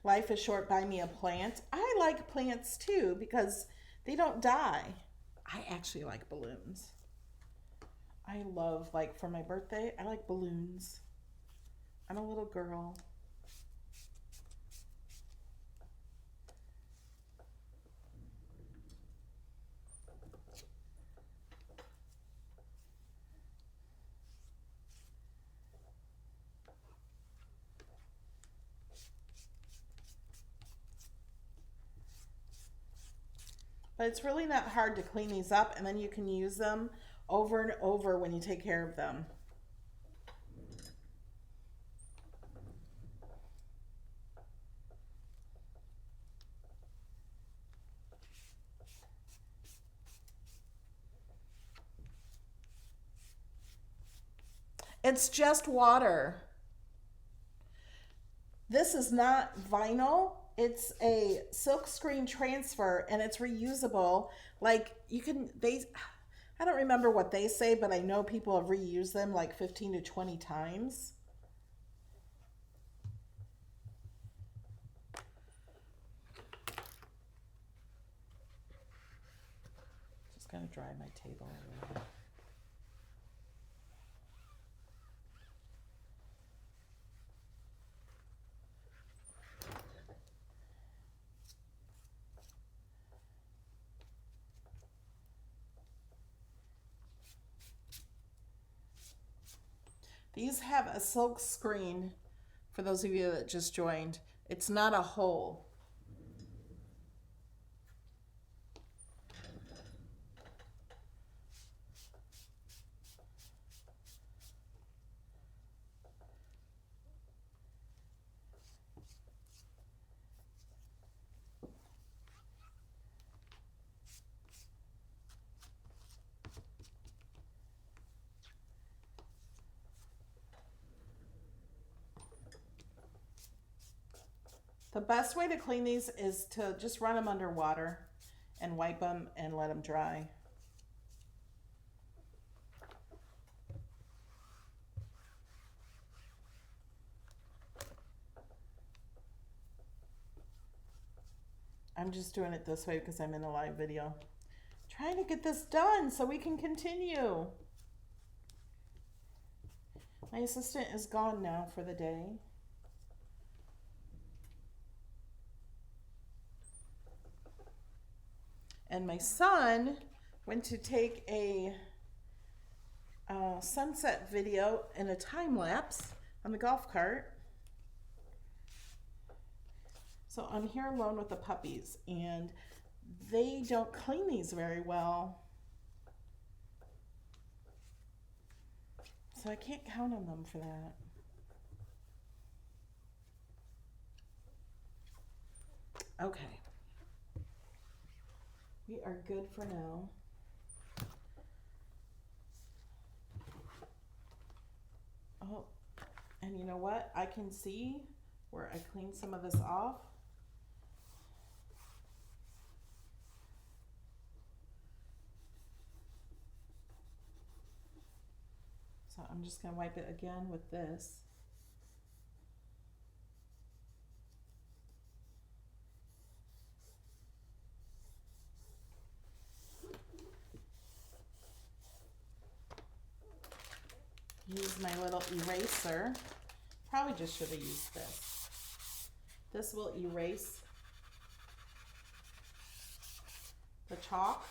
Life is short, buy me a plant. I like plants too because they don't die. I actually like balloons. I love, like for my birthday, I like balloons. I'm a little girl. But it's really not hard to clean these up, and then you can use them over and over when you take care of them. It's just water. This is not vinyl. It's a silk screen transfer and it's reusable. Like you can, I don't remember what they say, but I know people have reused them like 15 to 20 times. Just gonna dry my table a little bit. These have a silk screen, for those of you that just joined. It's not a hole. The best way to clean these is to just run them under water and wipe them and let them dry. I'm just doing it this way because I'm in a live video. Trying to get this done so we can continue. My assistant is gone now for the day. And my son went to take a sunset video in a time lapse on the golf cart. So I'm here alone with the puppies, and they don't clean these very well. So I can't count on them for that. Okay. We are good for now. Oh, and you know what? I can see where I cleaned some of this off. So I'm just going to wipe it again with this. Use my little eraser. Probably just should have used this. This will erase the chalk.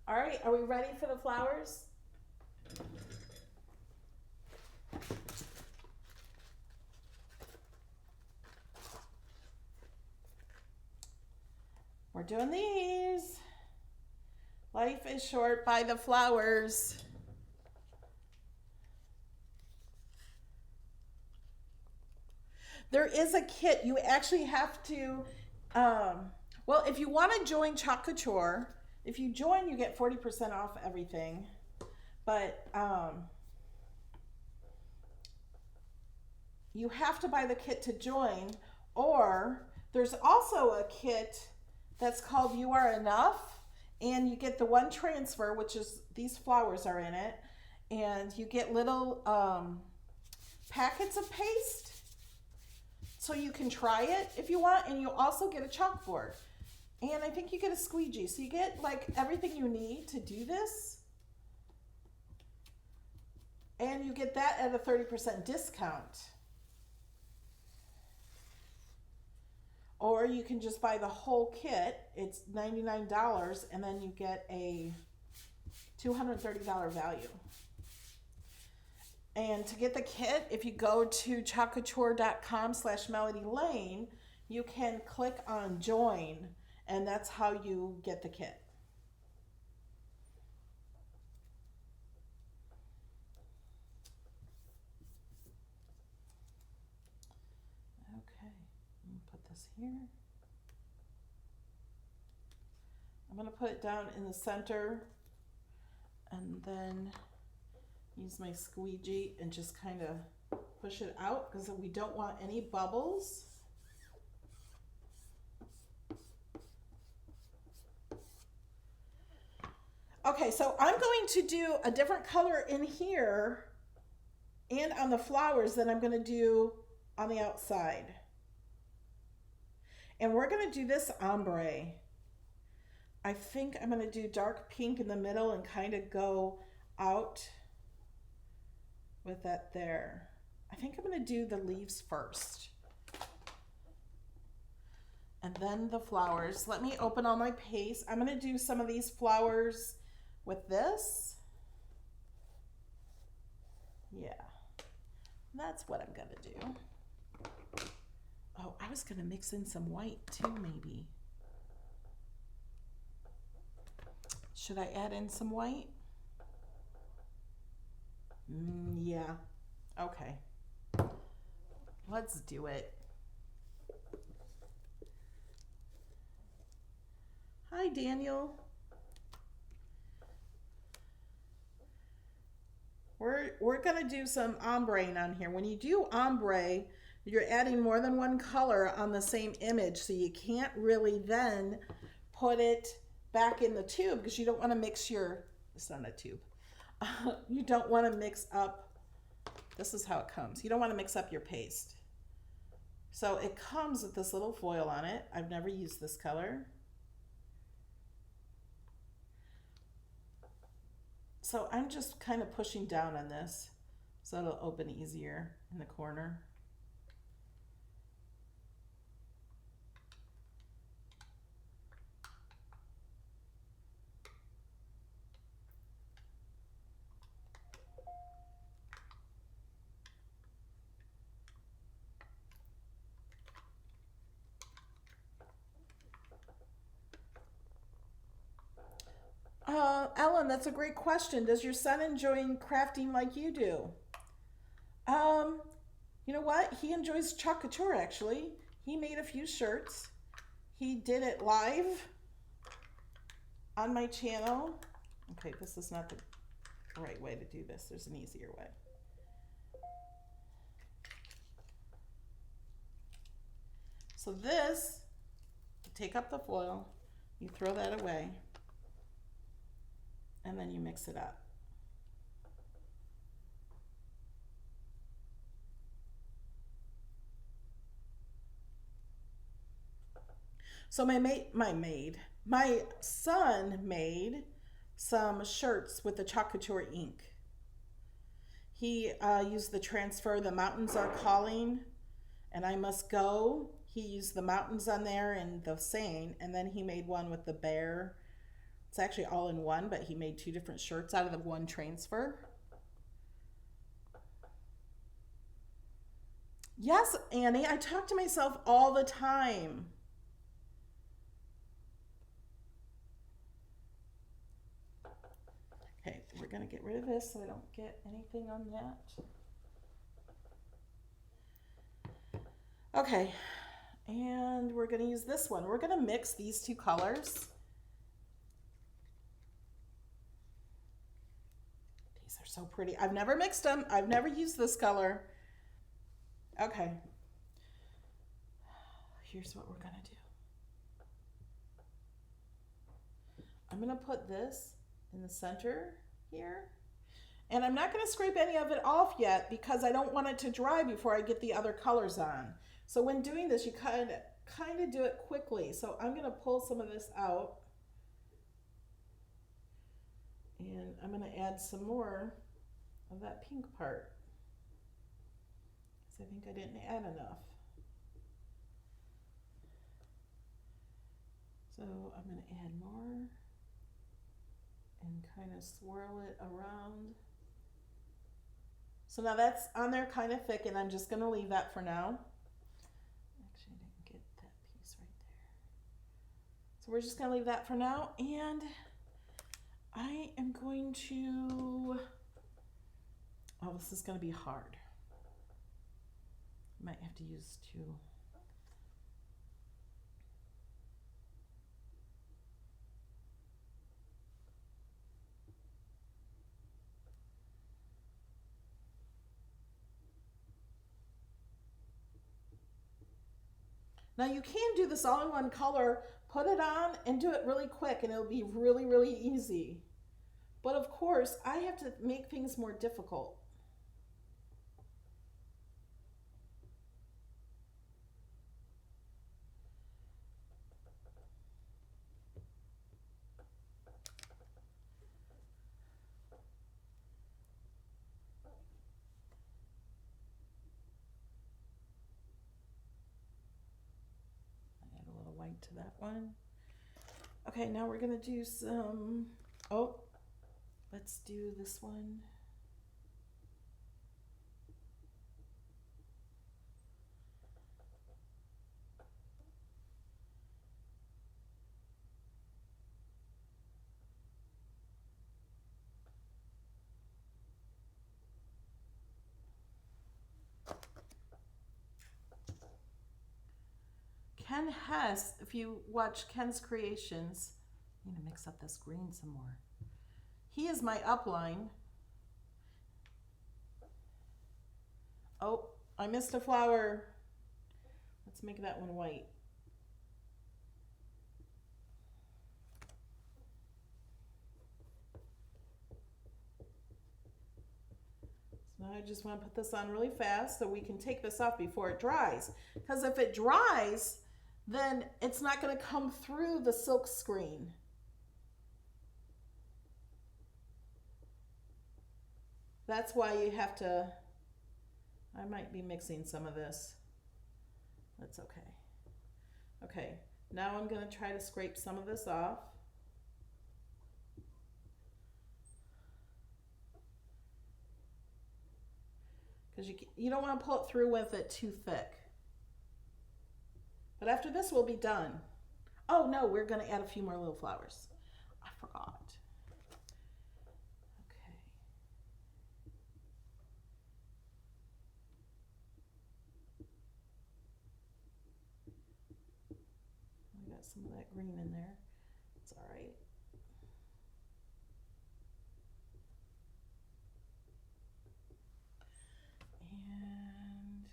All right, are we ready for the flowers? We're doing these. Life is short by the flowers. There is a kit. You actually have to, well, if you want to join Couture, if you join, you get 40% off everything. But you have to buy the kit to join, or there's also a kit that's called You Are Enough. And you get the one transfer, which is these flowers are in it. And you get little packets of paste. So you can try it if you want. And you also get a chalkboard. And I think you get a squeegee. So you get like everything you need to do this. And you get that at a 30% discount. Or you can just buy the whole kit. It's $99, and then you get a $230 value. And to get the kit, if you go to chalkcouture.com/melodylane, you can click on join, and that's how you get the kit. Here. I'm going to put it down in the center and then use my squeegee and just kind of push it out because we don't want any bubbles. Okay, so I'm going to do a different color in here and on the flowers than I'm going to do on the outside. And we're going to do this ombre. I think I'm going to do dark pink in the middle and kind of go out with that there. I think I'm going to do the leaves first. And then the flowers. Let me open all my paste. I'm going to do some of these flowers with this. Yeah, that's what I'm going to do. Oh, I was going to mix in some white too, maybe. Should I add in some white? Yeah. Okay. Let's do it. Hi, Daniel. We're gonna do some ombre on here. When you do ombre, you're adding more than one color on the same image, so you can't really then put it back in the tube because you don't want to mix your, it's not a tube. You don't want to mix up, this is how it comes. You don't want to mix up your paste. So it comes with this little foil on it. I've never used this color. So I'm just kind of pushing down on this so it'll open easier in the corner. Ellen, that's a great question. Does your son enjoy crafting like you do? You know what? He enjoys Couture actually. He made a few shirts. He did it live on my channel. Okay, this is not the right way to do this. There's an easier way. So this, you take up the foil, you throw that away, and then you mix it up. So my son made some shirts with the Couture ink. He used the transfer, The Mountains Are Calling, and I Must Go. He used the mountains on there and the saying, and then he made one with the bear. It's actually all in one, but he made two different shirts out of the one transfer. Yes, Annie, I talk to myself all the time. Okay, we're gonna get rid of this so I don't get anything on that. Okay, and we're gonna use this one. We're gonna mix these two colors. These are so pretty. I've never mixed them. I've never used this color. Okay, here's what we're gonna do. I'm gonna put this in the center here, and I'm not going to scrape any of it off yet because I don't want it to dry before I get the other colors on. So when doing this, you kind of do it quickly. So I'm going to pull some of this out, and I'm going to add some more of that pink part because I think I didn't add enough. So I'm going to add more and kind of swirl it around. So now that's on there kind of thick, and I'm just going to leave that for now. Actually, I didn't get that piece right there. So we're just going to leave that for now, and I am going to, oh, this is going to be hard. Might have to use two. Now you can do this all in one color, put it on and do it really quick and it'll be really, really easy. But of course, I have to make things more difficult. White to that one. Okay, now we're gonna do some, oh, let's do this one. Ken Hess, if you watch Ken's Creations, I'm gonna mix up this green some more. He is my upline. Oh, I missed a flower. Let's make that one white. So now I just want to put this on really fast so we can take this off before it dries. Because if it dries, then it's not going to come through the silk screen. That's why you have to, I might be mixing some of this. That's okay. Okay, now I'm going to try to scrape some of this off. Because you don't want to pull it through with it too thick. But after this, we'll be done. Oh no, we're going to add a few more little flowers. I forgot. Okay. I got some of that green in there. It's all right. And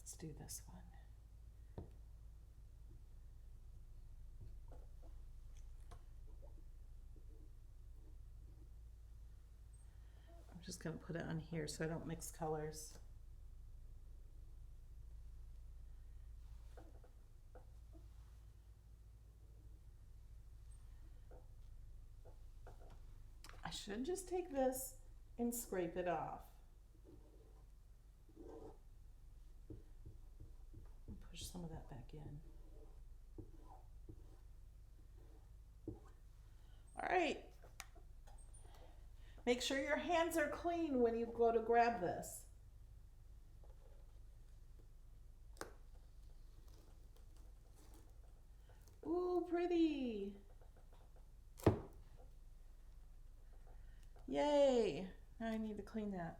let's do this one. I'm just going to put it on here so I don't mix colors. I should just take this and scrape it off. And push some of that back in. All right. Make sure your hands are clean when you go to grab this. Ooh, pretty. Yay. Now I need to clean that.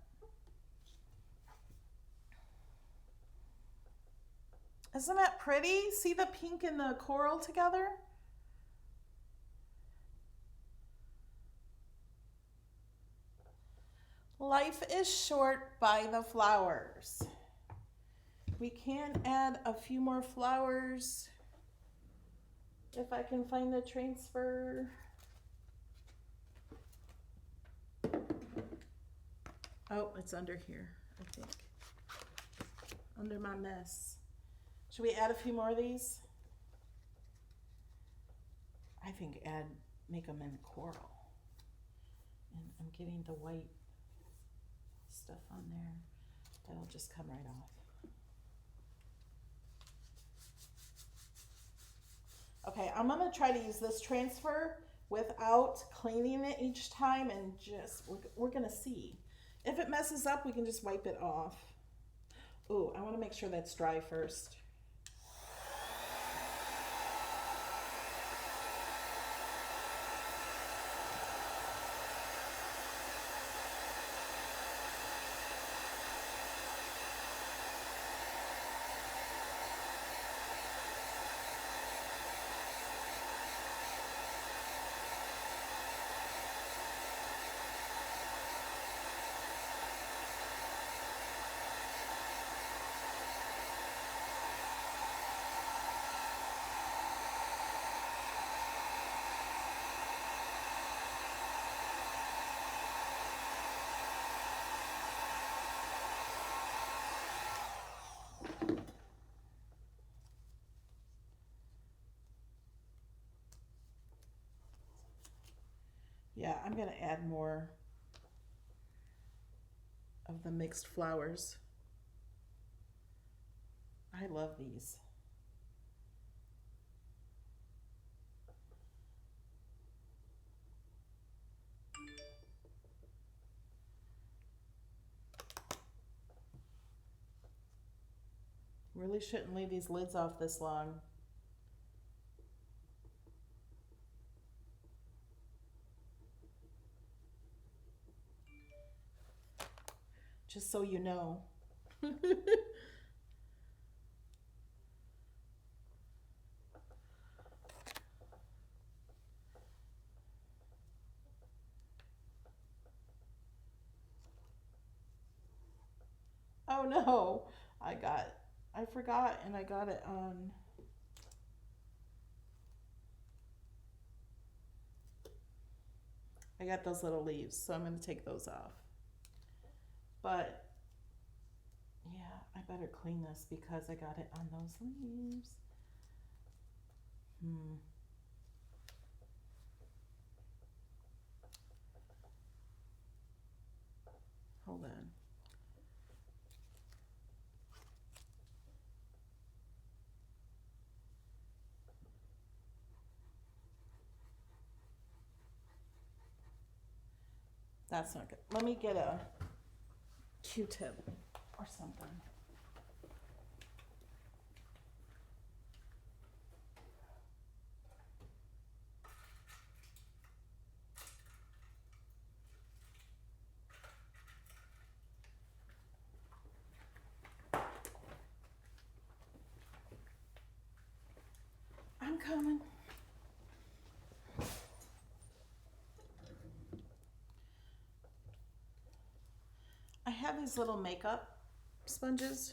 Isn't that pretty? See the pink and the coral together? Life is short by the flowers. We can add a few more flowers if I can find the transfer. Oh, it's under here, I think. Under my mess. Should we add a few more of these? I think make them in coral. And I'm getting the white stuff on there. That'll just come right off. Okay, I'm gonna try to use this transfer without cleaning it each time, and we're gonna see. If it messes up, we can just wipe it off. Ooh, I wanna make sure that's dry first. Yeah, I'm gonna add more of the mixed flowers. I love these. Really shouldn't leave these lids off this long. Just so you know. Oh no, I forgot and I got it on. I got those little leaves, so I'm going to take those off. But yeah, I better clean this because I got it on those leaves. Hold on. That's not good. Let me get a Q-tip or something. I'm coming. I have these little makeup sponges.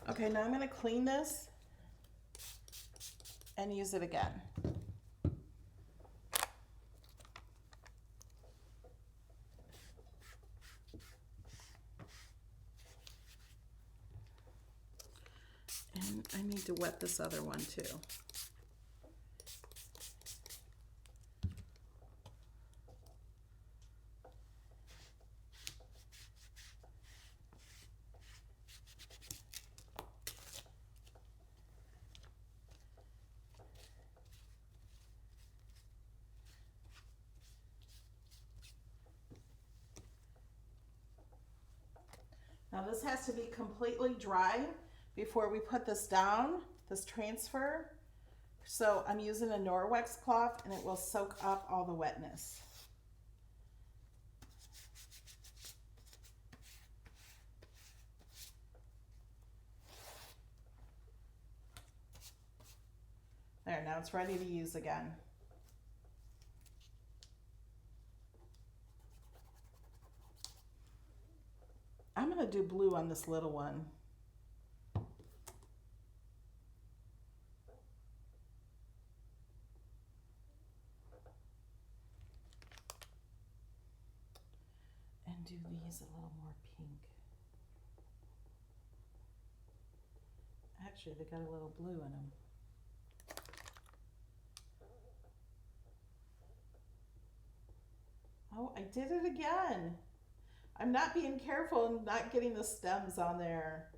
Okay, now I'm going to clean this and use it again. And I need to wet this other one too. Now this has to be completely dry before we put this down, this transfer. So I'm using a Norwex cloth and it will soak up all the wetness. There, now it's ready to use again. I'm going to do blue on this little one. And do these a little more pink. Actually, they got a little blue in them. Oh, I did it again. I'm not being careful and not getting the stems on there.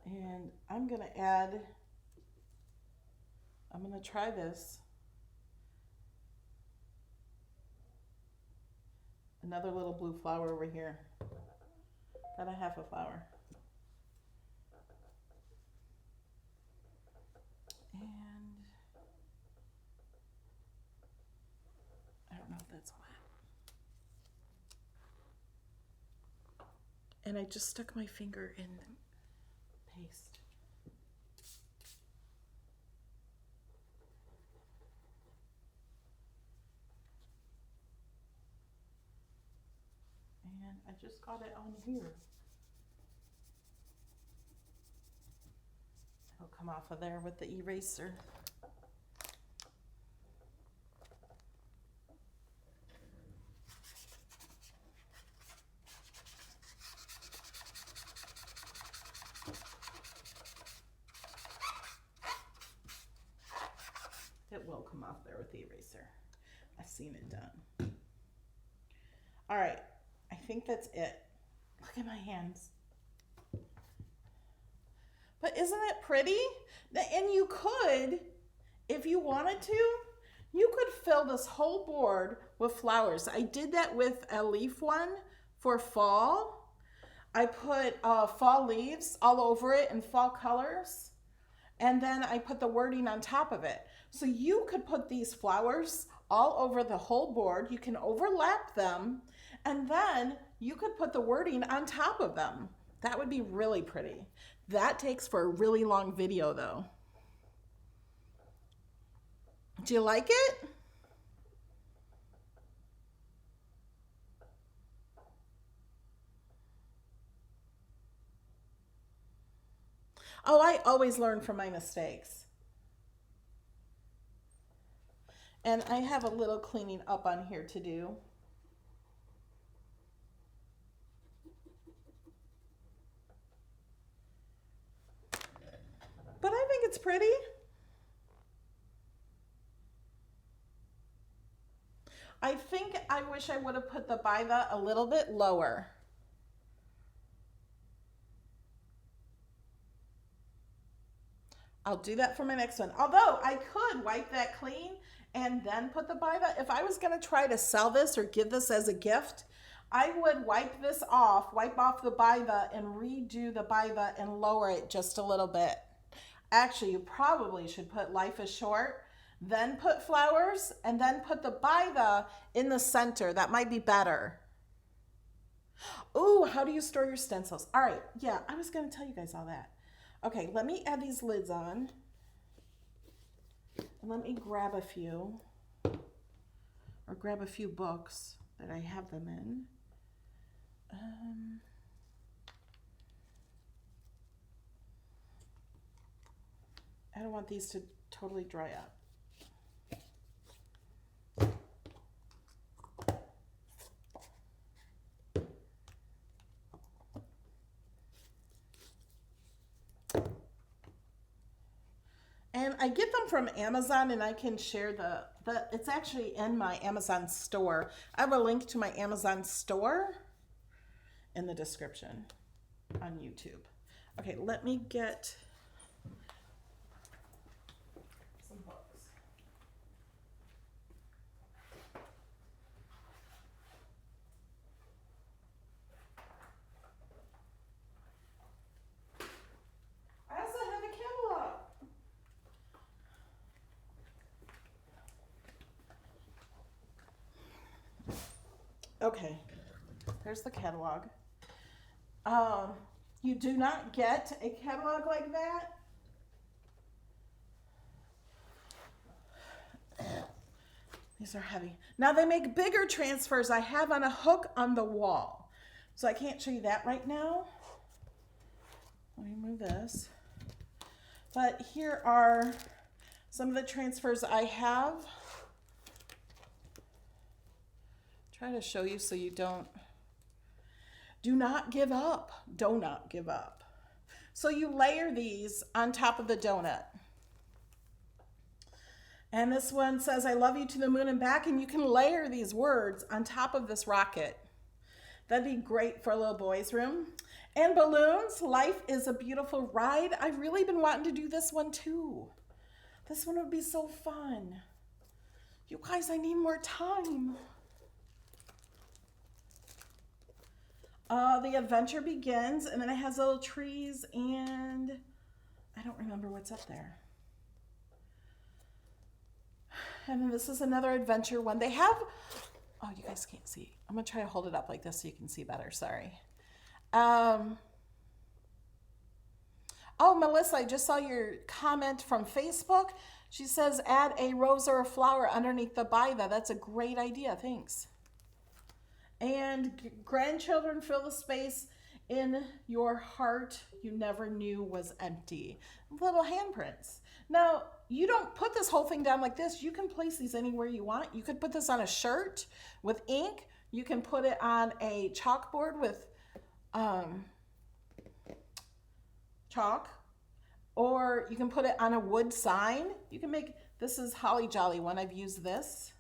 And I'm going to try this. Another little blue flower over here. Got a half a flower. And I don't know if that's wet. And I just stuck my finger in the paste. And I just got it on here. It'll come off of there with the eraser. It will come off there with the eraser. I've seen it done. All right, I think that's it. Look at my hands. But isn't it pretty? And you could If you wanted to, you could fill this whole board with flowers. I did that with a leaf one for fall. I put fall leaves all over it in fall colors. And then I put the wording on top of it. So you could put these flowers all over the whole board. You can overlap them. And then you could put the wording on top of them. That would be really pretty. That takes for a really long video though. Do you like it? Oh, I always learn from my mistakes. And I have a little cleaning up on here to do. But I think it's pretty. I think I wish I would have put the by the a little bit lower. I'll do that for my next one. Although I could wipe that clean and then put the by the. If I was going to try to sell this or give this as a gift, I would wipe this off, wipe off the by the and redo the by the and lower it just a little bit. Actually, you probably should put life is short, then put flowers, and then put the by the in the center. That might be better. Ooh, how do you store your stencils? All right, yeah, I was going to tell you guys all that. Okay, let me add these lids on. And let me grab a few, or grab a few books that I have them in. I don't want these to totally dry up. And I get them from Amazon, and I can share it's actually in my Amazon store. I have a link to my Amazon store in the description on YouTube. Okay, let me get some books. I also have a catalog. Okay, there's the catalog. You do not get a catalog like that. These are heavy. Now they make bigger transfers. I have on a hook on the wall. So I can't show you that right now. Let me move this. But here are some of the transfers I have. Try to show you so you don't. Do not give up. Do not give up. So you layer these on top of the donut. And this one says, I love you to the moon and back. And you can layer these words on top of this rocket. That'd be great for a little boy's room. And balloons. Life is a beautiful ride. I've really been wanting to do this one too. This one would be so fun. You guys, I need more time. The adventure begins, and then it has little trees, and I don't remember what's up there. And then this is another adventure one. They have, oh, you guys can't see. I'm going to try to hold it up like this so you can see better. Sorry. Oh, Melissa, I just saw your comment from Facebook. She says, add a rose or a flower underneath the by the. That's a great idea. Thanks. And grandchildren, fill the space in your heart you never knew was empty. Little handprints. Now, you don't put this whole thing down like this. You can place these anywhere you want. You could put this on a shirt with ink. You can put it on a chalkboard with chalk. Or you can put it on a wood sign. You can make, this is Holly Jolly one. I've used this.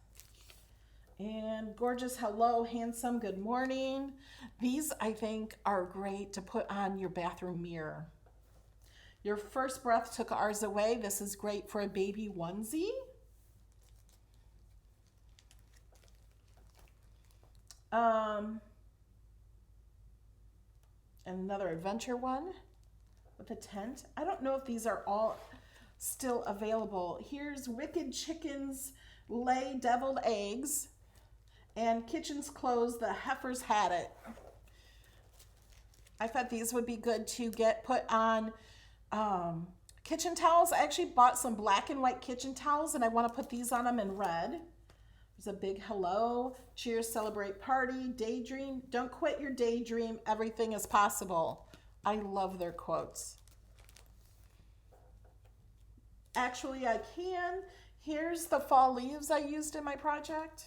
And gorgeous, hello, handsome, good morning. These, I think, are great to put on your bathroom mirror. Your first breath took ours away. This is great for a baby onesie. Another adventure one with a tent. I don't know if these are all still available. Here's Wicked Chickens Lay Deviled Eggs, and Kitchen's Closed, the Heifers Had It. I thought these would be good to get put on kitchen towels. I actually bought some black and white kitchen towels, and I want to put these on them in red. There's a big hello, cheers, celebrate, party, daydream. Don't quit your daydream. Everything is possible. I love their quotes. Actually, I can. Here's the fall leaves I used in my project.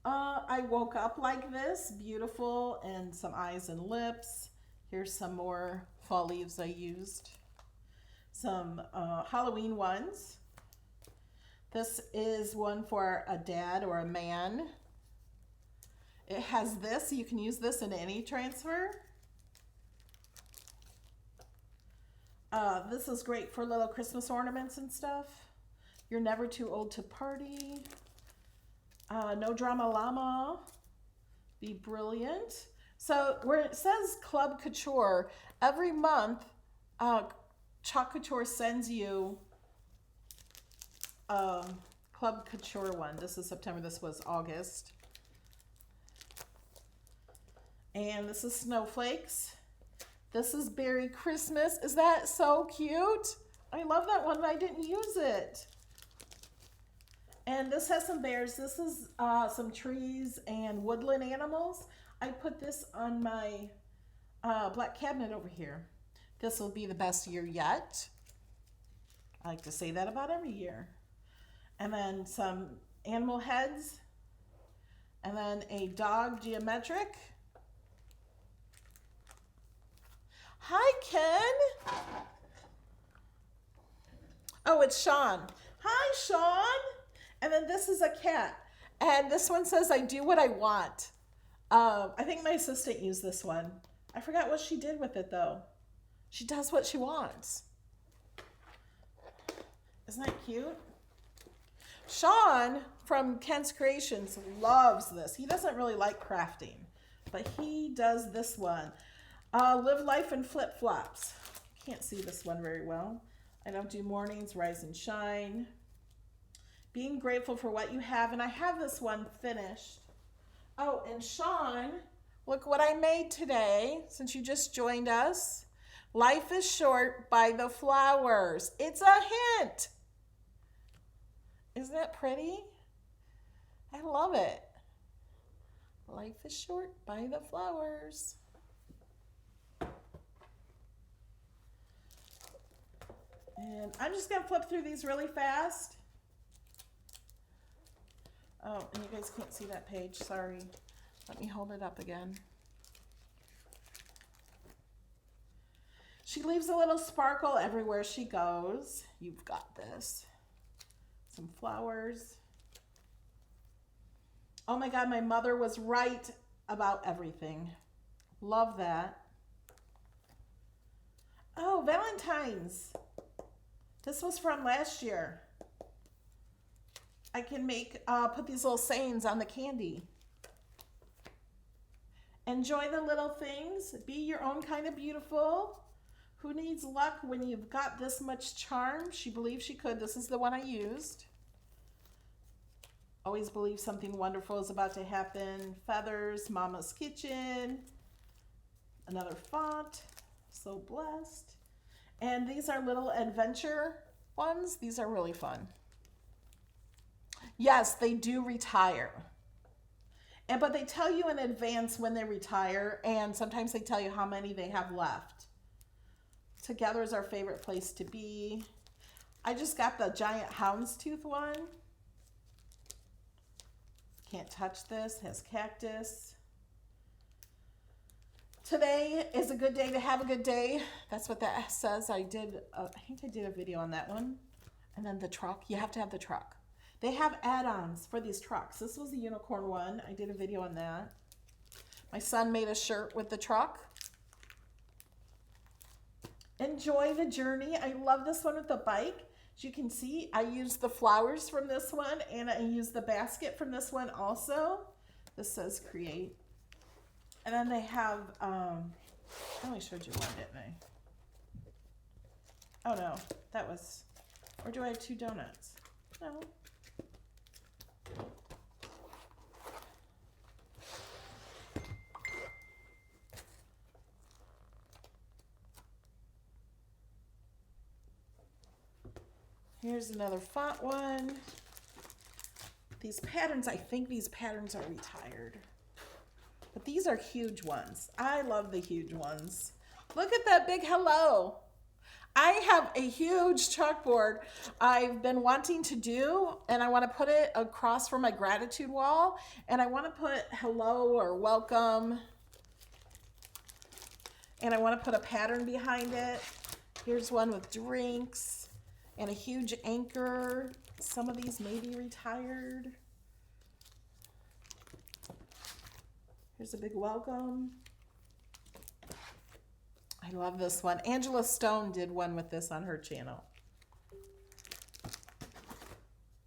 I woke up like this, beautiful, and some eyes and lips. Here's some more fall leaves I used. Some Halloween ones. This is one for a dad or a man. It has this. You can use this in any transfer. This is great for little Christmas ornaments and stuff. You're never too old to party. No Drama Llama. Be brilliant. So where it says Club Couture, every month Chalk Couture sends you Club Couture one. This is September. This was August. And this is Snowflakes. This is Berry Christmas. Is that so cute? I love that one, but I didn't use it. And this has some bears. This is some trees and woodland animals. I put this on my black cabinet over here. This will be the best year yet. I like to say that about every year. And then some animal heads. And then a dog geometric. Hi, Ken. Oh, it's Sean. Hi, Sean. And then this is a cat. And this one says, I do what I want. I think my assistant used this one. I forgot what she did with it, though. She does what she wants. Isn't that cute? Sean from Ken's Creations loves this. He doesn't really like crafting, but he does this one. Live life in flip-flops. Can't see this one very well. I don't do mornings, rise and shine. Being grateful for what you have. And I have this one finished. Oh, and Sean, look what I made today since you just joined us. Life is Short by the Flowers. It's a hint. Isn't that pretty? I love it. Life is Short by the Flowers. And I'm just going to flip through these really fast. Oh, and you guys can't see that page. Sorry. Let me hold it up again. She leaves a little sparkle everywhere she goes. You've got this. Some flowers. Oh my God, my mother was right about everything. Love that. Oh, Valentine's. This was from last year. I can make, put these little sayings on the candy. Enjoy the little things. Be your own kind of beautiful. Who needs luck when you've got this much charm? She believed she could. This is the one I used. Always believe something wonderful is about to happen. Feathers, Mama's Kitchen. Another font. So blessed. And these are little adventure ones. These are really fun. Yes, they do retire. But they tell you in advance when they retire, and sometimes they tell you how many they have left. Together is our favorite place to be. I just got the giant houndstooth one. Can't touch this. Has cactus. Today is a good day to have a good day. That's what that says. I think I did a video on that one. And then the truck. You have to have the truck. They have add-ons for these trucks. This was the unicorn one. I did a video on that. My son made a shirt with the truck. enjoy the journey. I love this one with the bike. As you can see, I used the flowers from this one and I used the basket from this one also. This says create. And then they have, I only showed you one, didn't I? Oh no, that was, or do I have two donuts? No. Here's another font one. These patterns, I think these patterns are retired. But these are huge ones. I love the huge ones. Look at that big hello. I have a huge chalkboard I've been wanting to do, and I want to put it across from my gratitude wall, and I want to put hello or welcome, and I want to put a pattern behind it. Here's one with drinks and a huge anchor. Some of these may be retired. Here's a big welcome. I love this one. Angela Stone did one with this on her channel.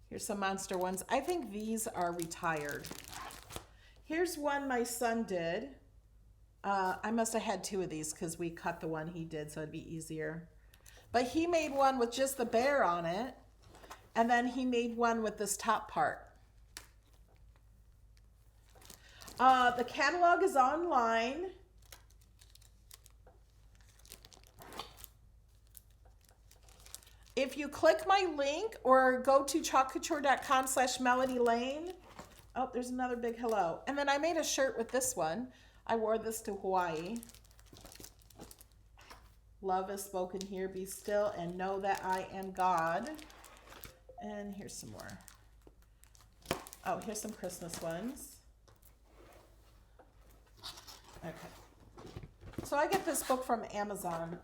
Here's some monster ones. I think these are retired. Here's one my son did. I must have had two of these because we cut the one he did so it'd be easier. But he made one with just the bear on it. And then he made one with this top part. The catalog is online. If you click my link or go to chalkcouture.com/melodylane, oh, there's another big hello. And then I made a shirt with this one. I wore this to Hawaii. Love is spoken here. Be still and know that I am God. And here's some more. Oh, here's some Christmas ones. Okay. So I get this book from Amazon.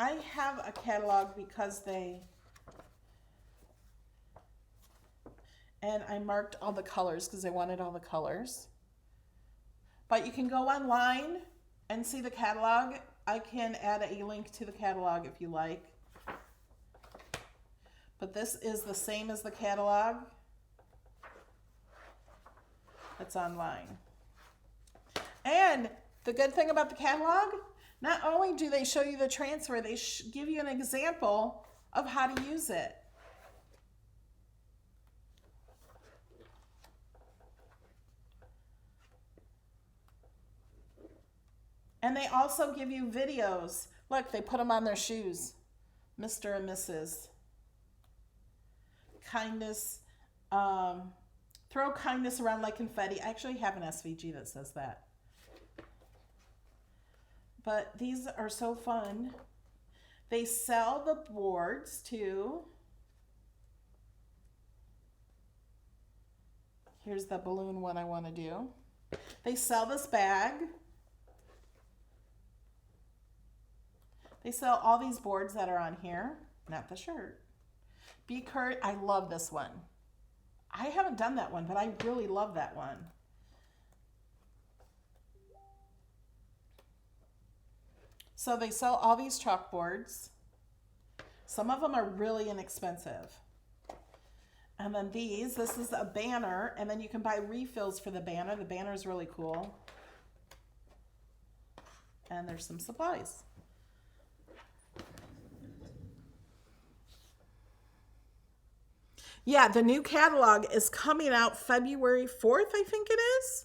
I have a catalog because and I marked all the colors because I wanted all the colors. But you can go online and see the catalog. I can add a link to the catalog if you like. But this is the same as the catalog. It's online. And the good thing about the catalog, not only do they show you the transfer, they give you an example of how to use it. And they also give you videos. Look, they put them on their shoes. Mr. and Mrs. Kindness. Throw kindness around like confetti. I actually have an SVG that says that. But these are so fun. They sell the boards too. Here's the balloon one I want to do. They sell this bag. They sell all these boards that are on here. Not the shirt. Be Kurt. I love this one. I haven't done that one, but I really love that one. So they sell all these chalkboards. Some of them are really inexpensive. And then this is a banner, and then you can buy refills for the banner. The banner is really cool. And there's some supplies. Yeah, the new catalog is coming out February 4th, I think it is.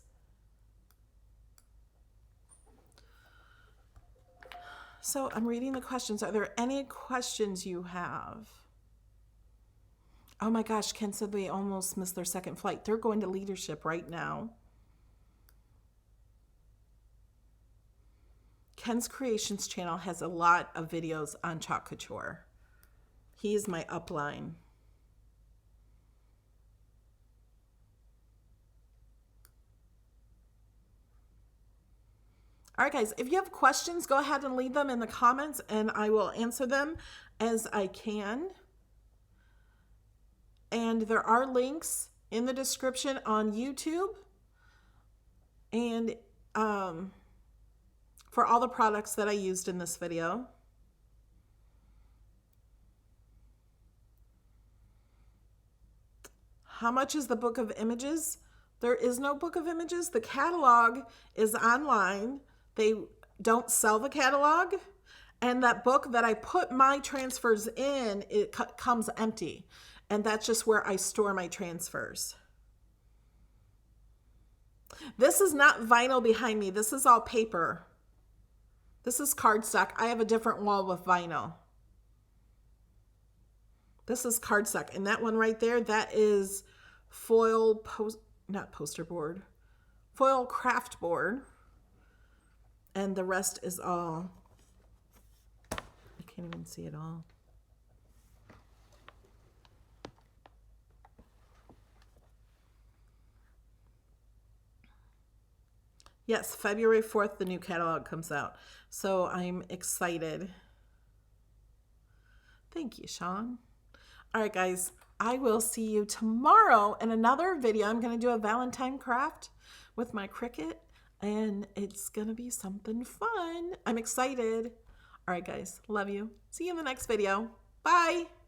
So I'm reading the questions. Are there any questions you have? Oh my gosh, Ken said they almost missed their second flight. They're going to leadership right now. Ken's Creations channel has a lot of videos on Chalk Couture. He is my upline. All right, guys, if you have questions, go ahead and leave them in the comments and I will answer them as I can. And there are links in the description on YouTube. And for all the products that I used in this video. How much is the book of images? There is no book of images. The catalog is online. They don't sell the catalog. And that book that I put my transfers in, it comes empty. And that's just where I store my transfers. This is not vinyl behind me. This is all paper. This is cardstock. I have a different wall with vinyl. This is cardstock. And that one right there, that is foil not poster board, foil craft board. And the rest is all, I can't even see it all. Yes, February 4th, the new catalog comes out. So I'm excited. Thank you, Sean. All right, guys, I will see you tomorrow in another video. I'm going to do a Valentine craft with my Cricut, and it's going to be something fun. I'm excited. All right, guys, love you. See you in the next video. Bye.